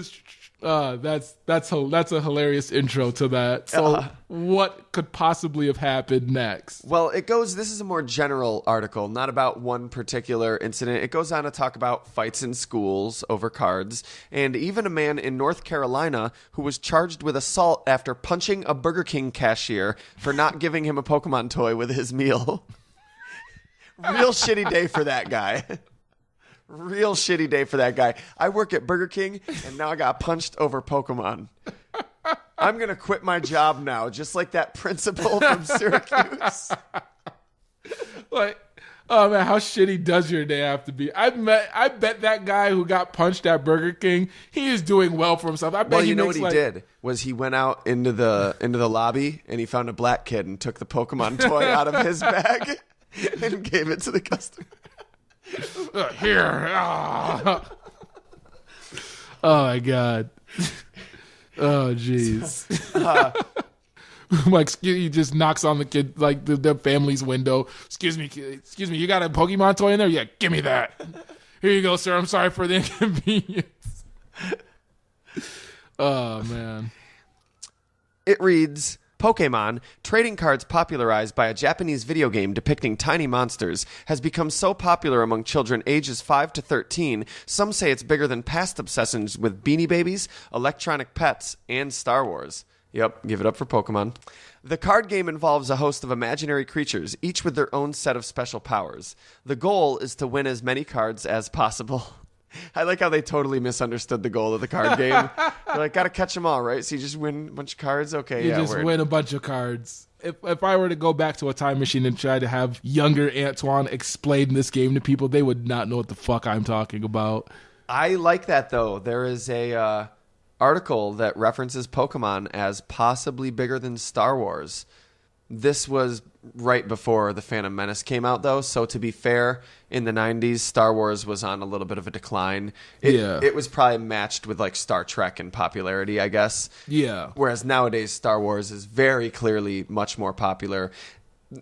That's a hilarious intro to that. So what could possibly have happened next? Well, this is a more general article, not about one particular incident. It goes on to talk about fights in schools over cards, and even a man in North Carolina who was charged with assault after punching a Burger King cashier for not giving him a Pokemon toy with his meal. Real shitty day for that guy. Real shitty day for that guy. I work at Burger King, and now I got punched over Pokemon. I'm going to quit my job now, just like that principal from Syracuse. Like, oh man, how shitty does your day have to be? I bet that guy who got punched at Burger King, he is doing well for himself. I bet Well, you know what he did? Was he went out into the lobby, and he found a black kid and took the Pokemon toy out of his bag and gave it to the customer. Here. Oh my god. Oh jeez. Like he just knocks on the kid, like the family's window. Excuse me, you got a Pokemon toy in there? Yeah, give me that. Here you go, sir. I'm sorry for the inconvenience. Oh man. It reads, Pokemon, trading cards popularized by a Japanese video game depicting tiny monsters, has become so popular among children ages 5 to 13, some say it's bigger than past obsessions with Beanie Babies, electronic pets, and Star Wars. Yep, give it up for Pokemon. The card game involves a host of imaginary creatures, each with their own set of special powers. The goal is to win as many cards as possible. I like how they totally misunderstood the goal of the card game. They're like, gotta catch them all, right? So you just win a bunch of cards? Okay, you just win a bunch of cards. If I were to go back to a time machine and try to have younger Antoine explain this game to people, they would not know what the fuck I'm talking about. I like that, though. There is a article that references Pokemon as possibly bigger than Star Wars. This was right before The Phantom Menace came out, though. So to be fair, in the 90s, Star Wars was on a little bit of a decline. It was probably matched with like Star Trek in popularity, I guess. Yeah. Whereas nowadays, Star Wars is very clearly much more popular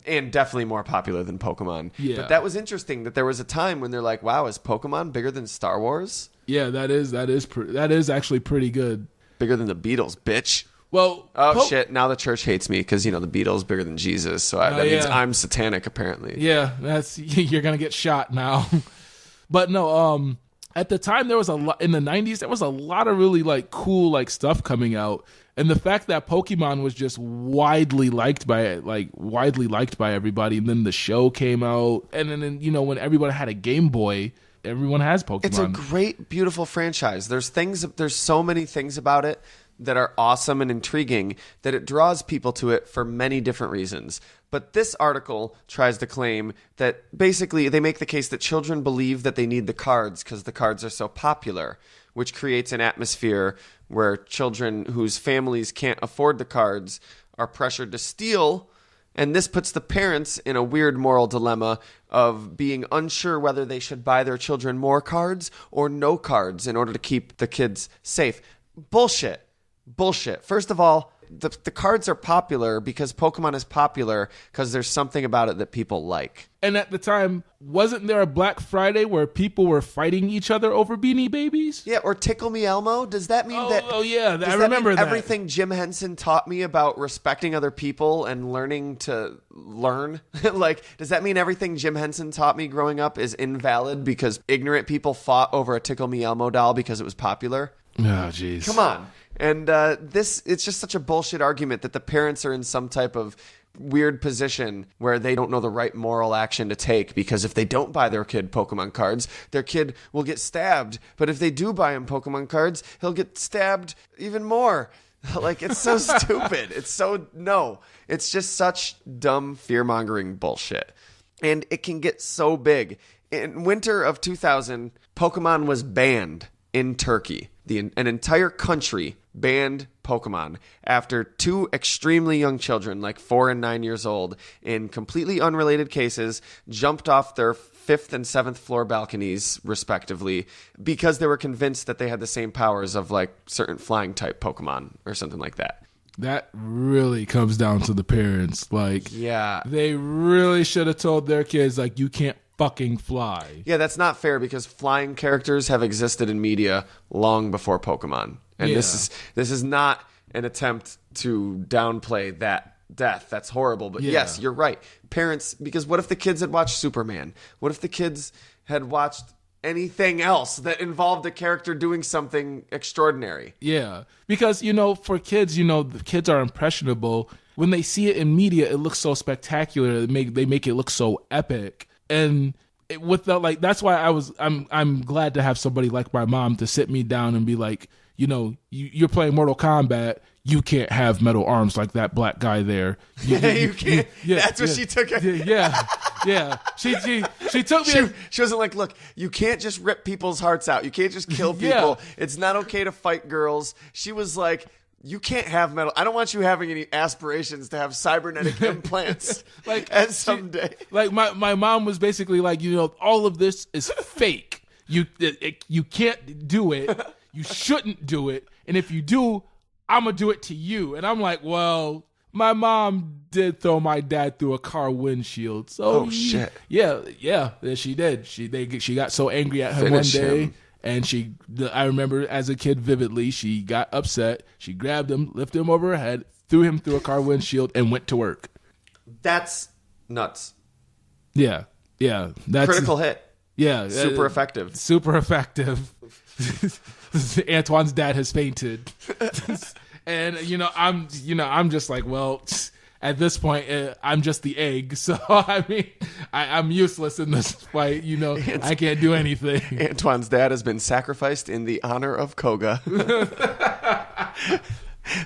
and definitely more popular than Pokemon. Yeah. But that was interesting that there was a time when they're like, wow, is Pokemon bigger than Star Wars? Yeah, that is actually pretty good. Bigger than the Beatles, bitch. Well, shit! Now the church hates me because the Beatles bigger than Jesus, so that means I'm satanic, apparently. Yeah, you're gonna get shot now. But no, at the time there was a lot in the '90s. There was a lot of really like cool like stuff coming out, and the fact that Pokemon was just widely liked by everybody, and then the show came out, and then when everyone had a Game Boy. Everyone has Pokemon. It's a great, beautiful franchise. There's so many things about it that are awesome and intriguing that it draws people to it for many different reasons. But this article tries to claim that basically they make the case that children believe that they need the cards because the cards are so popular, which creates an atmosphere where children whose families can't afford the cards are pressured to steal. And this puts the parents in a weird moral dilemma of being unsure whether they should buy their children more cards or no cards in order to keep the kids safe. Bullshit. First of all, the cards are popular because Pokemon is popular because there's something about it that people like. And at the time, wasn't there a Black Friday where people were fighting each other over Beanie Babies? Yeah, or Tickle Me Elmo. Does that mean that... Oh, yeah, I remember that. Everything Jim Henson taught me about respecting other people and learning to learn? Like, does that mean everything Jim Henson taught me growing up is invalid because ignorant people fought over a Tickle Me Elmo doll because it was popular? Oh, jeez. Come on. And it's just such a bullshit argument that the parents are in some type of weird position where they don't know the right moral action to take because if they don't buy their kid Pokemon cards, their kid will get stabbed. But if they do buy him Pokemon cards, he'll get stabbed even more. Like, it's so stupid. It's just such dumb fear-mongering bullshit. And it can get so big. In winter of 2000, Pokemon was banned in Turkey. An entire country banned Pokemon after two extremely young children, like 4 and 9 years old, in completely unrelated cases, jumped off their 5th and 7th floor balconies, respectively, because they were convinced that they had the same powers of like certain flying type Pokemon or something like that. That really comes down to the parents. Like, yeah, they really should have told their kids, like, you can't fucking fly. Yeah, that's not fair because flying characters have existed in media long before Pokemon. And Yeah. this is not an attempt to downplay that death. That's horrible. But yes, you're right. Parents, because what if the kids had watched Superman? What if the kids had watched anything else that involved a character doing something extraordinary? Yeah, because, for kids, the kids are impressionable. When they see it in media, it looks so spectacular. They make it look so epic. And that's why I'm glad to have somebody like my mom to sit me down and be like, you're playing Mortal Kombat. You can't have metal arms like that black guy there. You can't. That's what she took. Yeah. She took me. She wasn't like, look, you can't just rip people's hearts out. You can't just kill people. It's not okay to fight girls. She was like, you can't have metal. I don't want you having any aspirations to have cybernetic implants someday. My mom was basically like, all of this is fake. You can't do it. You shouldn't do it. And if you do, I'm going to do it to you. And I'm like, well, my mom did throw my dad through a car windshield. So shit. Yeah, she did. She got so angry at him one day. And I remember as a kid vividly, she got upset. She grabbed him, lifted him over her head, threw him through a car windshield, and went to work. That's nuts. Yeah. That's critical hit. Yeah. Super effective. Super effective. Antoine's dad has fainted. And, I'm just like, well, at this point, I'm just the egg. So, I mean, I'm useless in this fight. I can't do anything. Antoine's dad has been sacrificed in the honor of Koga.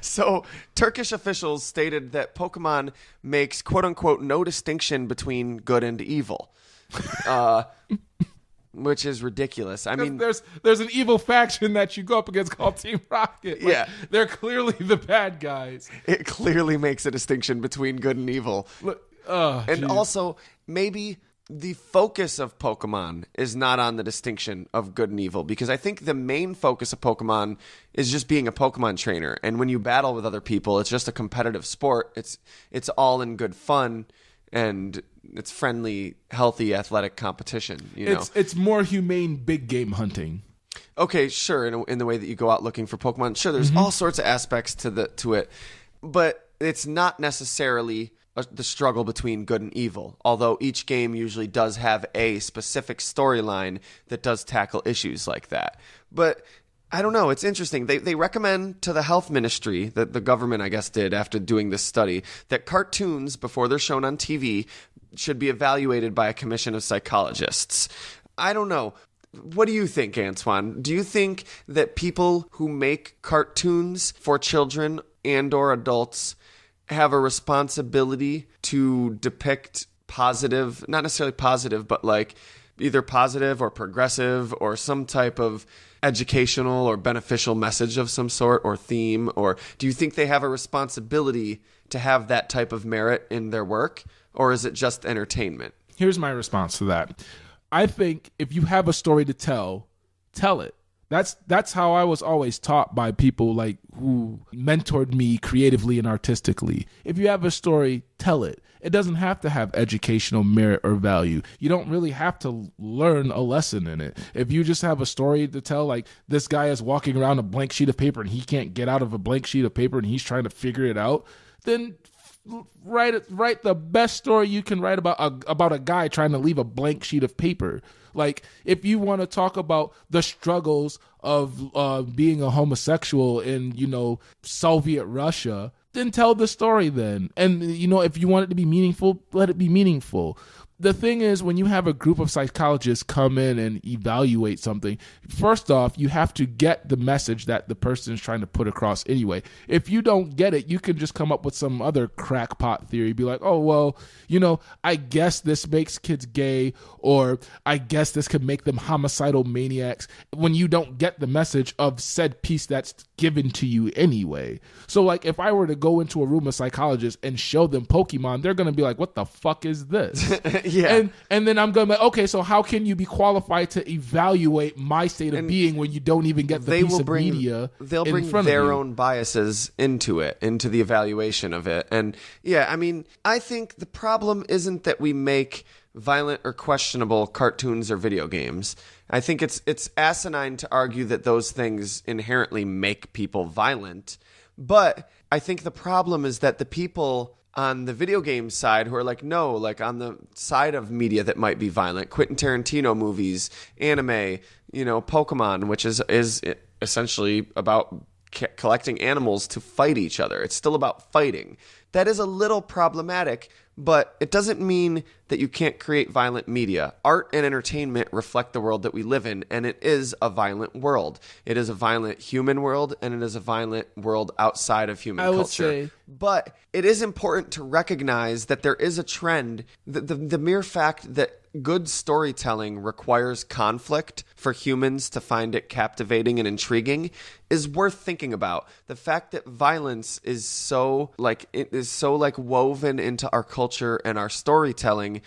So, Turkish officials stated that Pokemon makes, quote-unquote, no distinction between good and evil. Which is ridiculous. I mean, there's an evil faction that you go up against called Team Rocket. They're clearly the bad guys. It clearly makes a distinction between good and evil. Also, maybe the focus of Pokemon is not on the distinction of good and evil, because I think the main focus of Pokemon is just being a Pokemon trainer. And when you battle with other people, it's just a competitive sport. It's all in good fun. And it's friendly, healthy, athletic competition. It's more humane big game hunting. Okay, sure. In the way that you go out looking for Pokemon, sure. There's all sorts of aspects to it, but it's not necessarily the struggle between good and evil. Although each game usually does have a specific storyline that does tackle issues like that. But I don't know. It's interesting. They recommend to the health ministry, that the government, I guess, did after doing this study, that cartoons, before they're shown on TV, should be evaluated by a commission of psychologists. I don't know. What do you think, Antoine? Do you think that people who make cartoons for children and or adults have a responsibility to depict positive, not necessarily positive, but like either positive or progressive or some type of educational or beneficial message of some sort or theme? Or do you think they have a responsibility to have that type of merit in their work? Or is it just entertainment? Here's my response to that. I think if you have a story to tell it. That's how I was always taught by people like who mentored me creatively and artistically. If you have a story, tell it. It doesn't have to have educational merit or value. You don't really have to learn a lesson in it. If you just have a story to tell, like this guy is walking around a blank sheet of paper and he can't get out of a blank sheet of paper and he's trying to figure it out, then write the best story you can write about a guy trying to leave a blank sheet of paper. Like, if you want to talk about the struggles of being a homosexual in, Soviet Russia, then tell the story then. And, if you want it to be meaningful, let it be meaningful. The thing is, when you have a group of psychologists come in and evaluate something, first off, you have to get the message that the person is trying to put across anyway. If you don't get it, you can just come up with some other crackpot theory. Be like, oh, well, I guess this makes kids gay, or I guess this could make them homicidal maniacs, when you don't get the message of said piece that's given to you anyway. So, like, if I were to go into a room of psychologists and show them Pokemon, they're going to be like, what the fuck is this? Yeah. And then I'm going to be like, okay, so how can you be qualified to evaluate my state of being when you don't even get the piece of media they'll in bring front their of you? own biases into the evaluation of it. And yeah, I mean, I think the problem isn't that we make violent or questionable cartoons or video games. I think it's asinine to argue that those things inherently make people violent. But I think the problem is that the people on the video game side who are like, no, like on the side of media that might be violent, Quentin Tarantino movies, anime, Pokemon, which is essentially about collecting animals to fight each other. It's still about fighting. That is a little problematic, but it doesn't mean that you can't create violent media. Art and entertainment reflect the world that we live in, and it is a violent world. It is a violent human world, and it is a violent world outside of human culture. Would say. But it is important to recognize that there is a trend. The mere fact that good storytelling requires conflict for humans to find it captivating and intriguing is worth thinking about. The fact that violence is so woven into our culture and our storytelling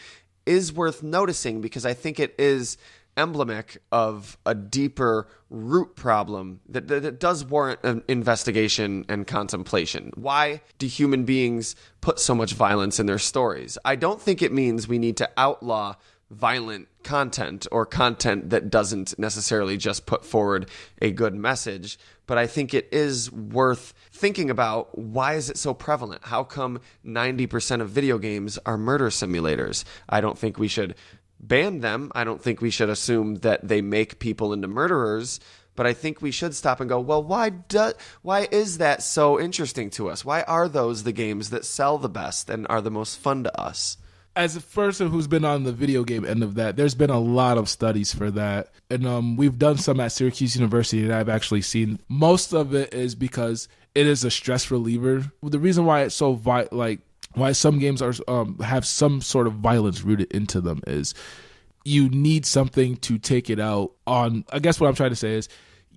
is worth noticing, because I think it is emblematic of a deeper root problem that does warrant an investigation and contemplation. Why do human beings put so much violence in their stories? I don't think it means we need to outlaw violent content or content that doesn't necessarily just put forward a good message, but I think it is worth thinking about, why is it so prevalent? How come 90% of video games are murder simulators? I don't think we should ban them. I don't think we should assume that they make people into murderers, but I think we should stop and go, well, why is that so interesting to us? Why are those the games that sell the best and are the most fun to us? As a person who's been on the video game end of that, there's been a lot of studies for that. And we've done some at Syracuse University that I've actually seen. Most of it is because it is a stress reliever. The reason why it's so why some games are have some sort of violence rooted into them is you need something to take it out on. I guess what I'm trying to say is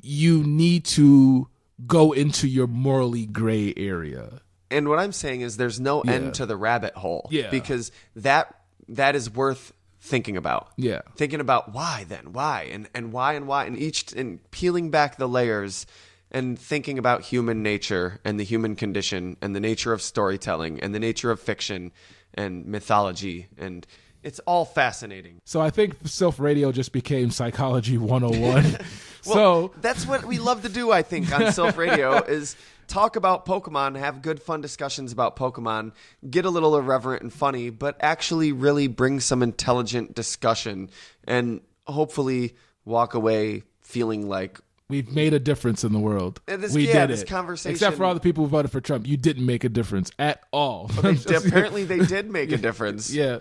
you need to go into your morally gray area. And what I'm saying is there's no end to the rabbit hole. Yeah. Because that is worth thinking about. Yeah. Thinking about why then? Why? And why and why? And peeling back the layers and thinking about human nature and the human condition and the nature of storytelling and the nature of fiction and mythology. And it's all fascinating. So I think Silph Radio just became Psychology 101. Well, that's what we love to do, I think, on Silph Radio is talk about Pokemon, have good, fun discussions about Pokemon, get a little irreverent and funny, but actually really bring some intelligent discussion and hopefully walk away feeling like we've made a difference in the world. We did this conversation. Except for all the people who voted for Trump. You didn't make a difference at all. Well, apparently they did make a difference. Yeah.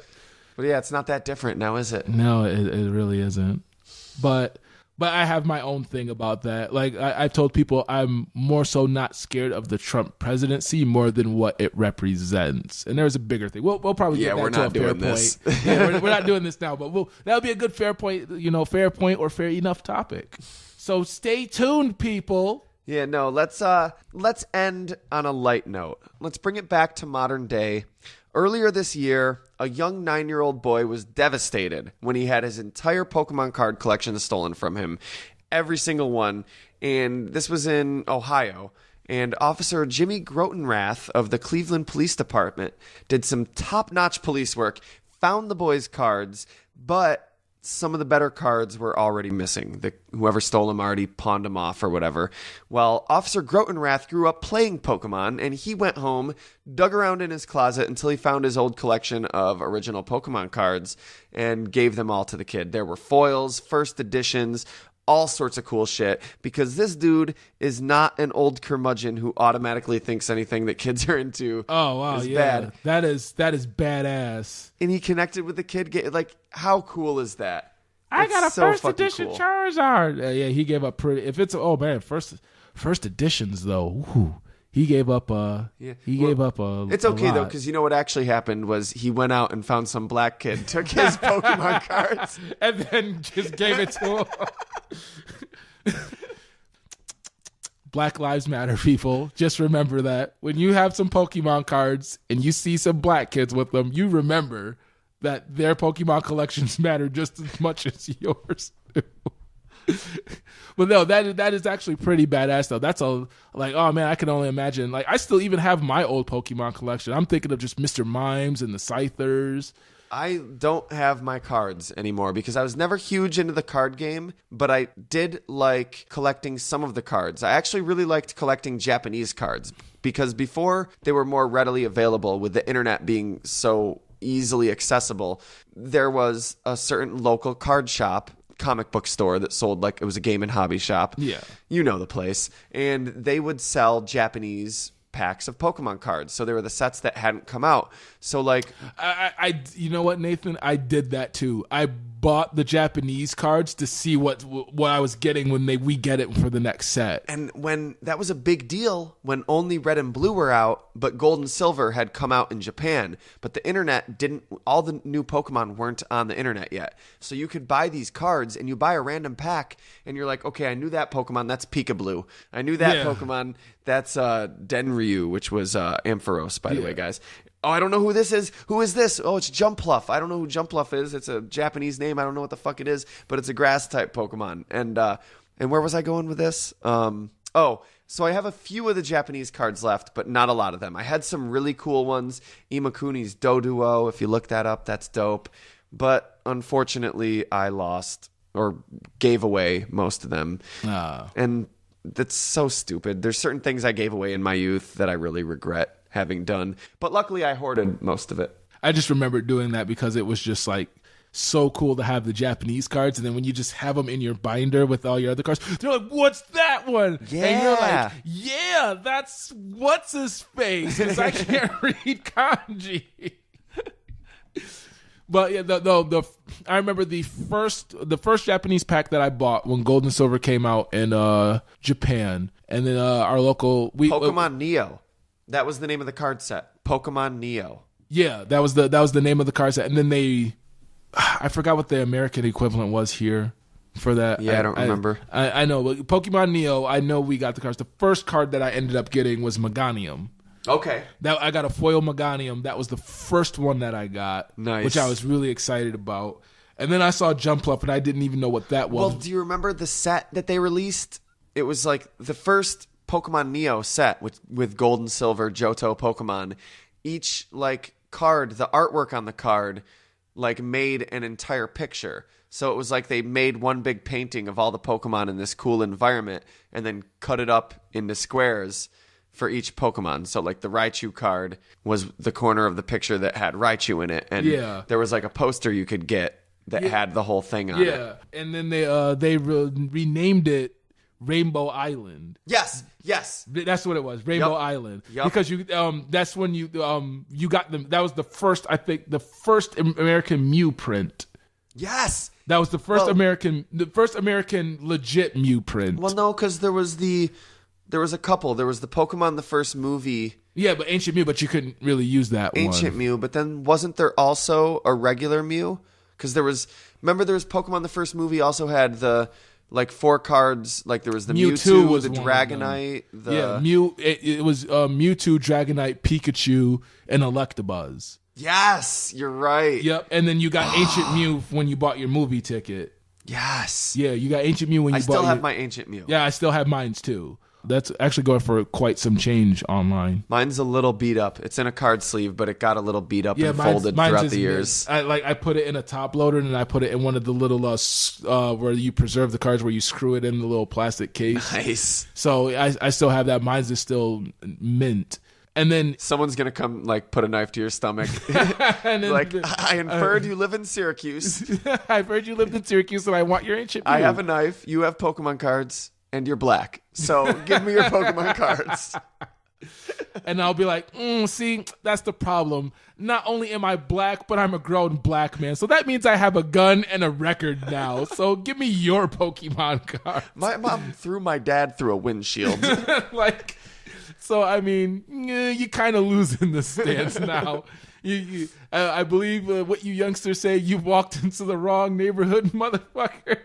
But yeah, it's not that different now, is it? No, it really isn't. But I have my own thing about that. Like I've told people, I'm more so not scared of the Trump presidency more than what it represents. And there's a bigger thing. We'll probably get back to a fair point. Yeah, we're not doing this now, but that'll be a good fair point, fair point or fair enough topic. So stay tuned, people. Yeah, no, let's end on a light note. Let's bring it back to modern day. Earlier this year, a young 9-year-old boy was devastated when he had his entire Pokemon card collection stolen from him. Every single one. And this was in Ohio. And Officer Jimmy Grotenrath of the Cleveland Police Department did some top-notch police work, found the boy's cards, but some of the better cards were already missing. Whoever stole them already pawned them off or whatever. Well, Officer Grotenrath grew up playing Pokemon, and he went home, dug around in his closet until he found his old collection of original Pokemon cards and gave them all to the kid. There were foils, first editions, all sorts of cool shit, because this dude is not an old curmudgeon who automatically thinks anything that kids are into is bad. That is badass. And he connected with the kid. Like, how cool is that? I got a first edition Charizard. Yeah, he gave up pretty. If it's first editions though, ooh, he gave up. It's okay though, because you know what actually happened was he went out and found some black kid, took his Pokemon cards, and then just gave it to him. Black Lives Matter, people. Just remember that when you have some Pokemon cards and you see some black kids with them, you remember that their Pokemon collections matter just as much as yours do. But no, that is actually pretty badass though. That's oh man, I can only imagine. Like I still even have my old Pokemon collection. I'm thinking of just Mr. Mimes and the Scythers. I don't have my cards anymore because I was never huge into the card game, but I did like collecting some of the cards. I actually really liked collecting Japanese cards because before they were more readily available with the internet being so easily accessible, there was a certain local card shop, comic book store that sold, like, it was a game and hobby shop. Yeah. You know the place. And they would sell Japanese packs of Pokemon cards. So they were the sets that hadn't come out. So, like, I you know what, Nathan? I did that too. I bought the Japanese cards to see what I was getting when we get it for the next set. And when that was a big deal when only Red and Blue were out, but Gold and Silver had come out in Japan, but the internet didn't, all the new Pokemon weren't on the internet yet. So you could buy these cards and you buy a random pack and you're like, okay, I knew that Pokemon, that's Peekaboo. I knew that Pokemon, that's Denryu, which was Ampharos, by the way, guys. Oh, I don't know who this is. Who is this? Oh, it's Jumpluff. I don't know who Jumpluff is. It's a Japanese name. I don't know what the fuck it is, but it's a grass type Pokemon. And where was I going with this? So I have a few of the Japanese cards left, but not a lot of them. I had some really cool ones. Imakuni's Doduo. If you look that up, that's dope. But unfortunately, I lost or gave away most of them. And that's so stupid. There's certain things I gave away in my youth that I really regret having done, but luckily I hoarded most of it. I just remember doing that because it was just like so cool to have the Japanese cards, and then when you just have them in your binder with all your other cards, they're like, what's that one? Yeah. And you're like, yeah, that's what's his face, because I can't read kanji. But yeah, I remember the first Japanese pack that I bought when Gold and Silver came out in Japan, and then our local Pokemon Neo. That was the name of the card set. Pokemon Neo. Yeah, that was the name of the card set, and then I forgot what the American equivalent was here for that. Yeah, I don't remember. I know, but Pokemon Neo, I know we got the cards. The first card that I ended up getting was Meganium. Okay. I got a foil Meganium. That was the first one that I got. Nice. Which I was really excited about. And then I saw Jumpluff, and I didn't even know what that was. Well, do you remember the set that they released? It was like the first Pokemon Neo set with Gold and Silver Johto Pokemon. Each like card, the artwork on the card, like made an entire picture. So it was like they made one big painting of all the Pokemon in this cool environment and then cut it up into squares for each Pokemon. So like the Raichu card was the corner of the picture that had Raichu in it, and there was like a poster you could get that had the whole thing on it. Yeah, and then they renamed it Rainbow Island. Yes. That's what it was, Rainbow Island. Yep. Because that's when you got them. That was the first American Mew print. Yes. That was the first American legit Mew print. Well, no, because there was a couple. There was the Pokemon the first movie. Yeah, but Ancient Mew, but you couldn't really use that Ancient one. Mew, but then wasn't there also a regular Mew? Because there was Pokemon the first movie also had the like 4 cards. Like there was the Mewtwo, was the Dragonite. It was Mewtwo, Dragonite, Pikachu, and Electabuzz. Yes, you're right. Yep, and then you got Ancient Mew when you bought your movie ticket. Yes. Yeah, you got Ancient Mew when you bought. I still have my Ancient Mew. Yeah, I still have mine too. That's actually going for quite some change online. Mine's a little beat up. It's in a card sleeve, but it got a little beat up and folded throughout the years. I put it in a top loader, and then I put it in one of the little where you preserve the cards, where you screw it in the little plastic case. Nice. So I still have that. Mine's is still mint. And then someone's gonna come like put a knife to your stomach. And then, like, I inferred you live in Syracuse. I've heard you lived in Syracuse, and I want your Ancient Mew. I have a knife. You have Pokemon cards. And you're black. So give me your Pokemon cards. And I'll be like, see, that's the problem. Not only am I black, but I'm a grown black man. So that means I have a gun and a record now. So give me your Pokemon cards. My mom threw my dad through a windshield. So, I mean, you kind of losing the stance now. I believe what you youngsters say, you've walked into the wrong neighborhood, motherfucker.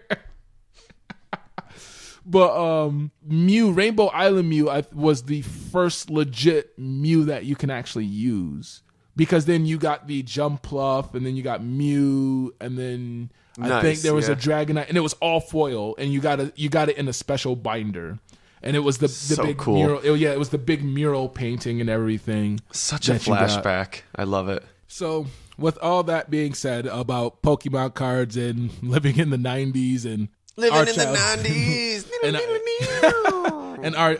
But Mew, Rainbow Island Mew was the first legit Mew that you can actually use. Because then you got the Jumpluff, and then you got Mew, and then I think there was a Dragonite, and it was all foil, and you got it in a special binder. And it was the big cool mural. It was the big mural painting and everything. Such a flashback. I love it. So with all that being said about Pokemon cards and living in the 90s and living in the 90s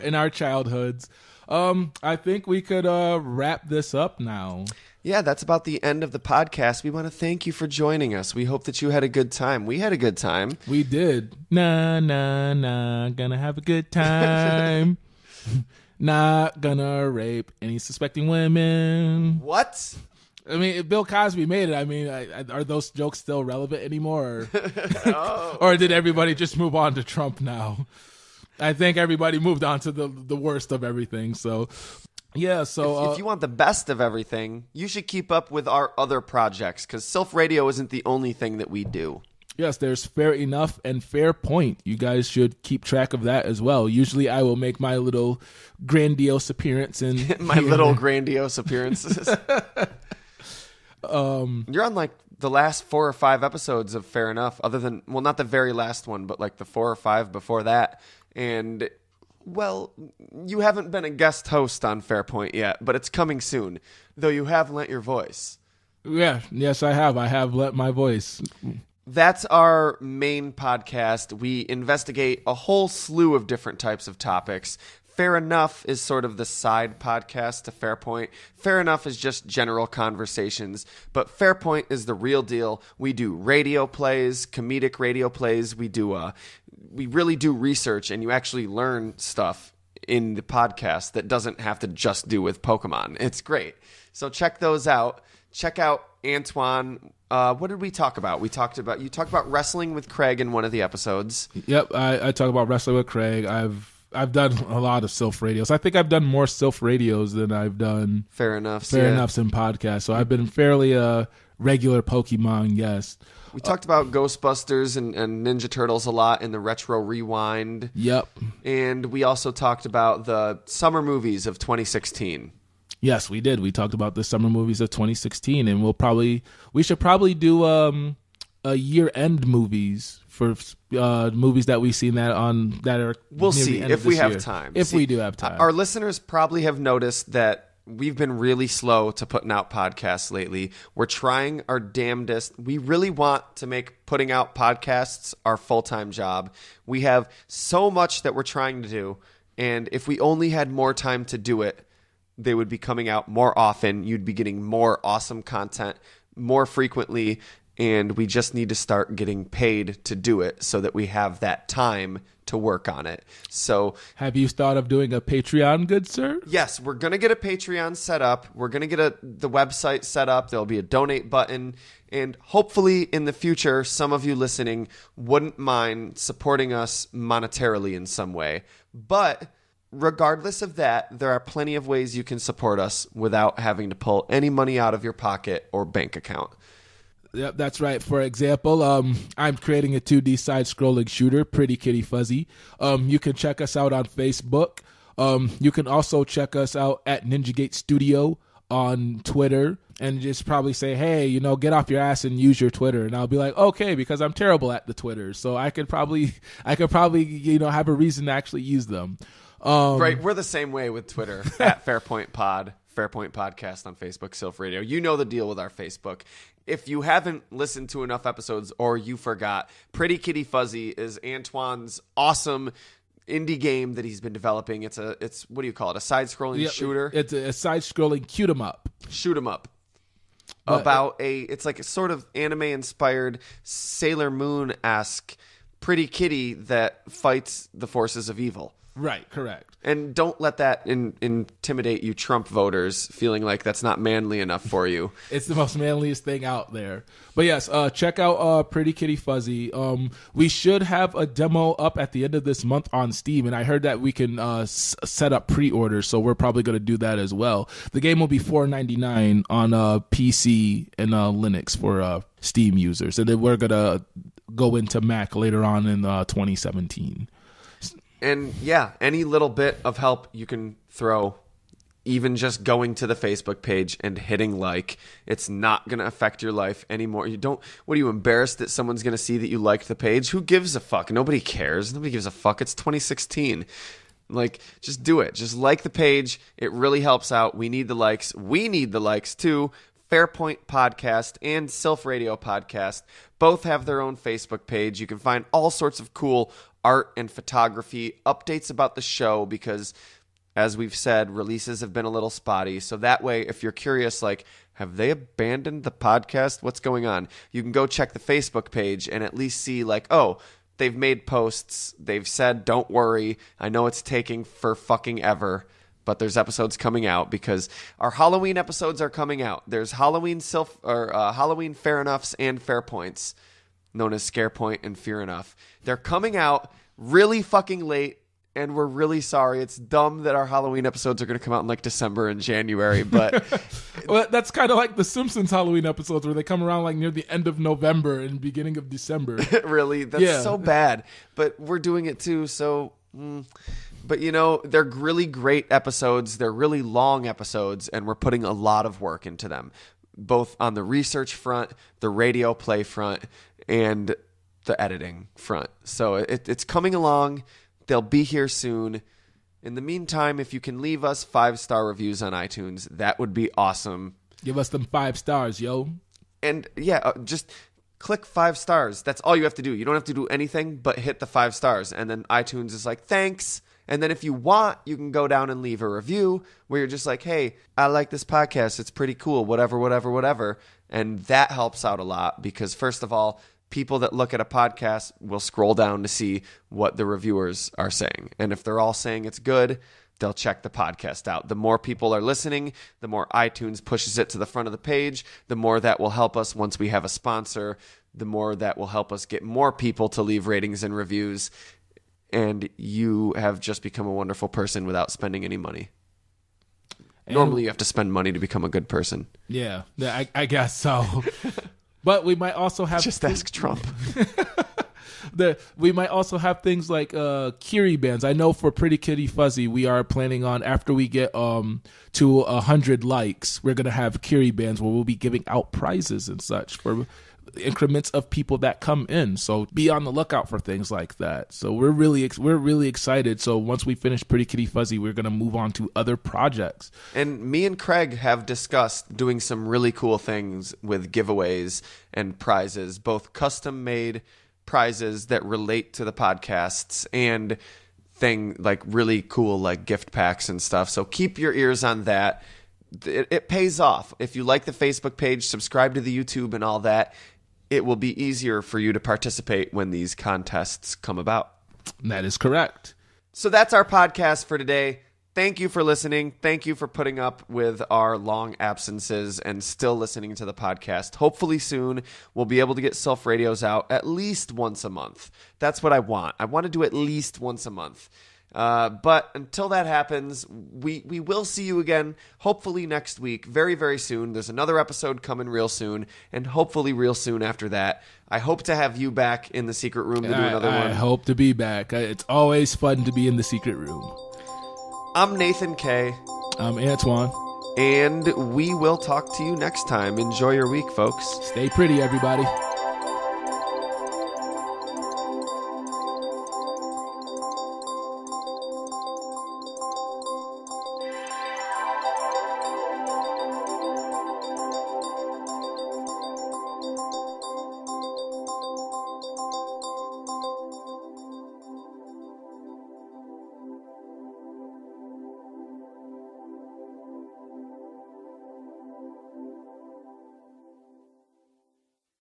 and our childhoods, I think we could wrap this up now. Yeah, that's about the end of the podcast. We want to thank you for joining us. We hope that you had a good time. We had a good time. We did. Nah, gonna have a good time. Not gonna rape any suspecting women. What? I mean, if Bill Cosby made it, I mean, are those jokes still relevant anymore? Or did everybody just move on to Trump now? I think everybody moved on to the worst of everything. So, yeah. So if you want the best of everything, you should keep up with our other projects, because Silph Radio isn't the only thing that we do. Yes, there's Fair Enough and Fair Point. You guys should keep track of that as well. Usually I will make my little grandiose appearance in grandiose appearances. You're on like the last 4 or 5 episodes of Fair Enough, other than, well, not the very last one, but like the 4 or 5 before that. And, well, you haven't been a guest host on Fair Point yet, but it's coming soon, though you have lent your voice. Yeah, yes, I have. I have lent my voice. That's our main podcast. We investigate a whole slew of different types of topics. Fair Enough is sort of the side podcast to Fair Point. Fair Enough is just general conversations, but Fair Point is the real deal. We do radio plays, comedic radio plays. We really do research, and you actually learn stuff in the podcast that doesn't have to just do with Pokemon. It's great. So check those out. Check out Antoine. What did we talk about? You talked about wrestling with Craig in one of the episodes. Yep, I talk about wrestling with Craig. I've done a lot of Silph radios. I think I've done more Silph radios than I've done Fair Enoughs in podcasts. So I've been fairly a regular Pokemon guest. We talked about Ghostbusters and Ninja Turtles a lot in the Retro Rewind. Yep. And we also talked about the summer movies of 2016. Yes, we did. We talked about the summer movies of 2016, and we should probably do a year-end movies for movies that we've seen that are. We'll see if we have time. If we do have time, our listeners probably have noticed that we've been really slow to putting out podcasts lately. We're trying our damnedest. We really want to make putting out podcasts our full-time job. We have so much that we're trying to do, and if we only had more time to do it, they would be coming out more often. You'd be getting more awesome content more frequently, and we just need to start getting paid to do it so that we have that time to work on it. So, have you thought of doing a Patreon, good sir? Yes, we're going to get a Patreon set up. We're going to get the website set up. There'll be a donate button, and hopefully in the future, some of you listening wouldn't mind supporting us monetarily in some way. But regardless of that, there are plenty of ways you can support us without having to pull any money out of your pocket or bank account. Yep, that's right. For example, I'm creating a 2D side-scrolling shooter, Pretty Kitty Fuzzy. You can check us out on Facebook. You can also check us out at NinjaGate Studio on Twitter, and just probably say, hey, get off your ass and use your Twitter. And I'll be like, okay, because I'm terrible at the Twitter. So I could probably have a reason to actually use them. Right, we're the same way with Twitter at Fairpoint Pod, Fairpoint Podcast on Facebook, Silph Radio. You know the deal with our Facebook. If you haven't listened to enough episodes or you forgot, Pretty Kitty Fuzzy is Antoine's awesome indie game that he's been developing. It's what do you call it? A side-scrolling shooter? It's a side-scrolling shoot 'em up. Shoot 'em up. It's like a sort of anime-inspired Sailor Moon-esque Pretty Kitty that fights the forces of evil. Right, correct. And don't let that intimidate you Trump voters, feeling like that's not manly enough for you. It's the most manliest thing out there. But yes, check out Pretty Kitty Fuzzy. We should have a demo up at the end of this month on Steam, and I heard that we can set up pre-orders, so we're probably going to do that as well. The game will be $4.99 on PC and Linux for Steam users, and then we're going to go into Mac later on in 2017. And yeah, any little bit of help you can throw, even just going to the Facebook page and hitting like, it's not going to affect your life anymore. What are you, embarrassed that someone's going to see that you liked the page? Who gives a fuck? Nobody cares. Nobody gives a fuck. It's 2016. Like, just do it. Just like the page. It really helps out. We need the likes. We need the likes too. Fairpoint Podcast and Silph Radio Podcast both have their own Facebook page. You can find all sorts of cool art and photography, updates about the show, because as we've said, releases have been a little spotty. So that way, if you're curious, like, have they abandoned the podcast? What's going on? You can go check the Facebook page and at least see, like, oh, they've made posts. They've said, don't worry. I know it's taking for fucking ever, but there's episodes coming out because our Halloween episodes are coming out. There's Halloween Halloween Fair Enoughs and Fair Points, known as Scare Point and Fear Enough. They're coming out really fucking late, and we're really sorry. It's dumb that our Halloween episodes are going to come out in like December and January, but well, that's kind of like the Simpsons Halloween episodes where they come around like near the end of November and beginning of December. Really, that's so bad. But we're doing it too, so. But you know, they're really great episodes. They're really long episodes, and we're putting a lot of work into them, both on the research front, the radio play front, and the editing front. So it's coming along. They'll be here soon. In the meantime, if you can leave us 5-star reviews on iTunes, that would be awesome. Give us them 5 stars, yo. And yeah, just click 5 stars. That's all you have to do. You don't have to do anything but hit the 5 stars. And then iTunes is like, thanks. And then if you want, you can go down and leave a review where you're just like, hey, I like this podcast. It's pretty cool, whatever. And that helps out a lot because, first of all, people that look at a podcast will scroll down to see what the reviewers are saying. And if they're all saying it's good, they'll check the podcast out. The more people are listening, the more iTunes pushes it to the front of the page, the more that will help us once we have a sponsor, the more that will help us get more people to leave ratings and reviews. And you have just become a wonderful person without spending any money. Normally you have to spend money to become a good person. Yeah, I guess so. But we might also have... Just ask Trump. We might also have things like Kiri bands. I know for Pretty Kitty Fuzzy, we are planning on, after we get to 100 likes, we're going to have Kiri bands where we'll be giving out prizes and such for increments of people that come in. So be on the lookout for things like that. So we're really excited. So once we finish Pretty Kitty Fuzzy, we're going to move on to other projects. And me and Craig have discussed doing some really cool things with giveaways and prizes, both custom made prizes that relate to the podcasts and like really cool like gift packs and stuff. So keep your ears on that. It pays off. If you like the Facebook page, subscribe to the YouTube and all that, it will be easier for you to participate when these contests come about. That is correct. So that's our podcast for today. Thank you for listening. Thank you for putting up with our long absences and still listening to the podcast. Hopefully soon we'll be able to get Silph Radios out at least once a month. That's what I want. I want to do at least once a month. But until that happens, we will see you again, hopefully next week, very, very soon. There's another episode coming real soon, and hopefully real soon after that. I hope to have you back in the secret room to do another one. I hope to be back. It's always fun to be in the secret room. I'm Nathan K. I'm Antoine. And we will talk to you next time. Enjoy your week, folks. Stay pretty, everybody.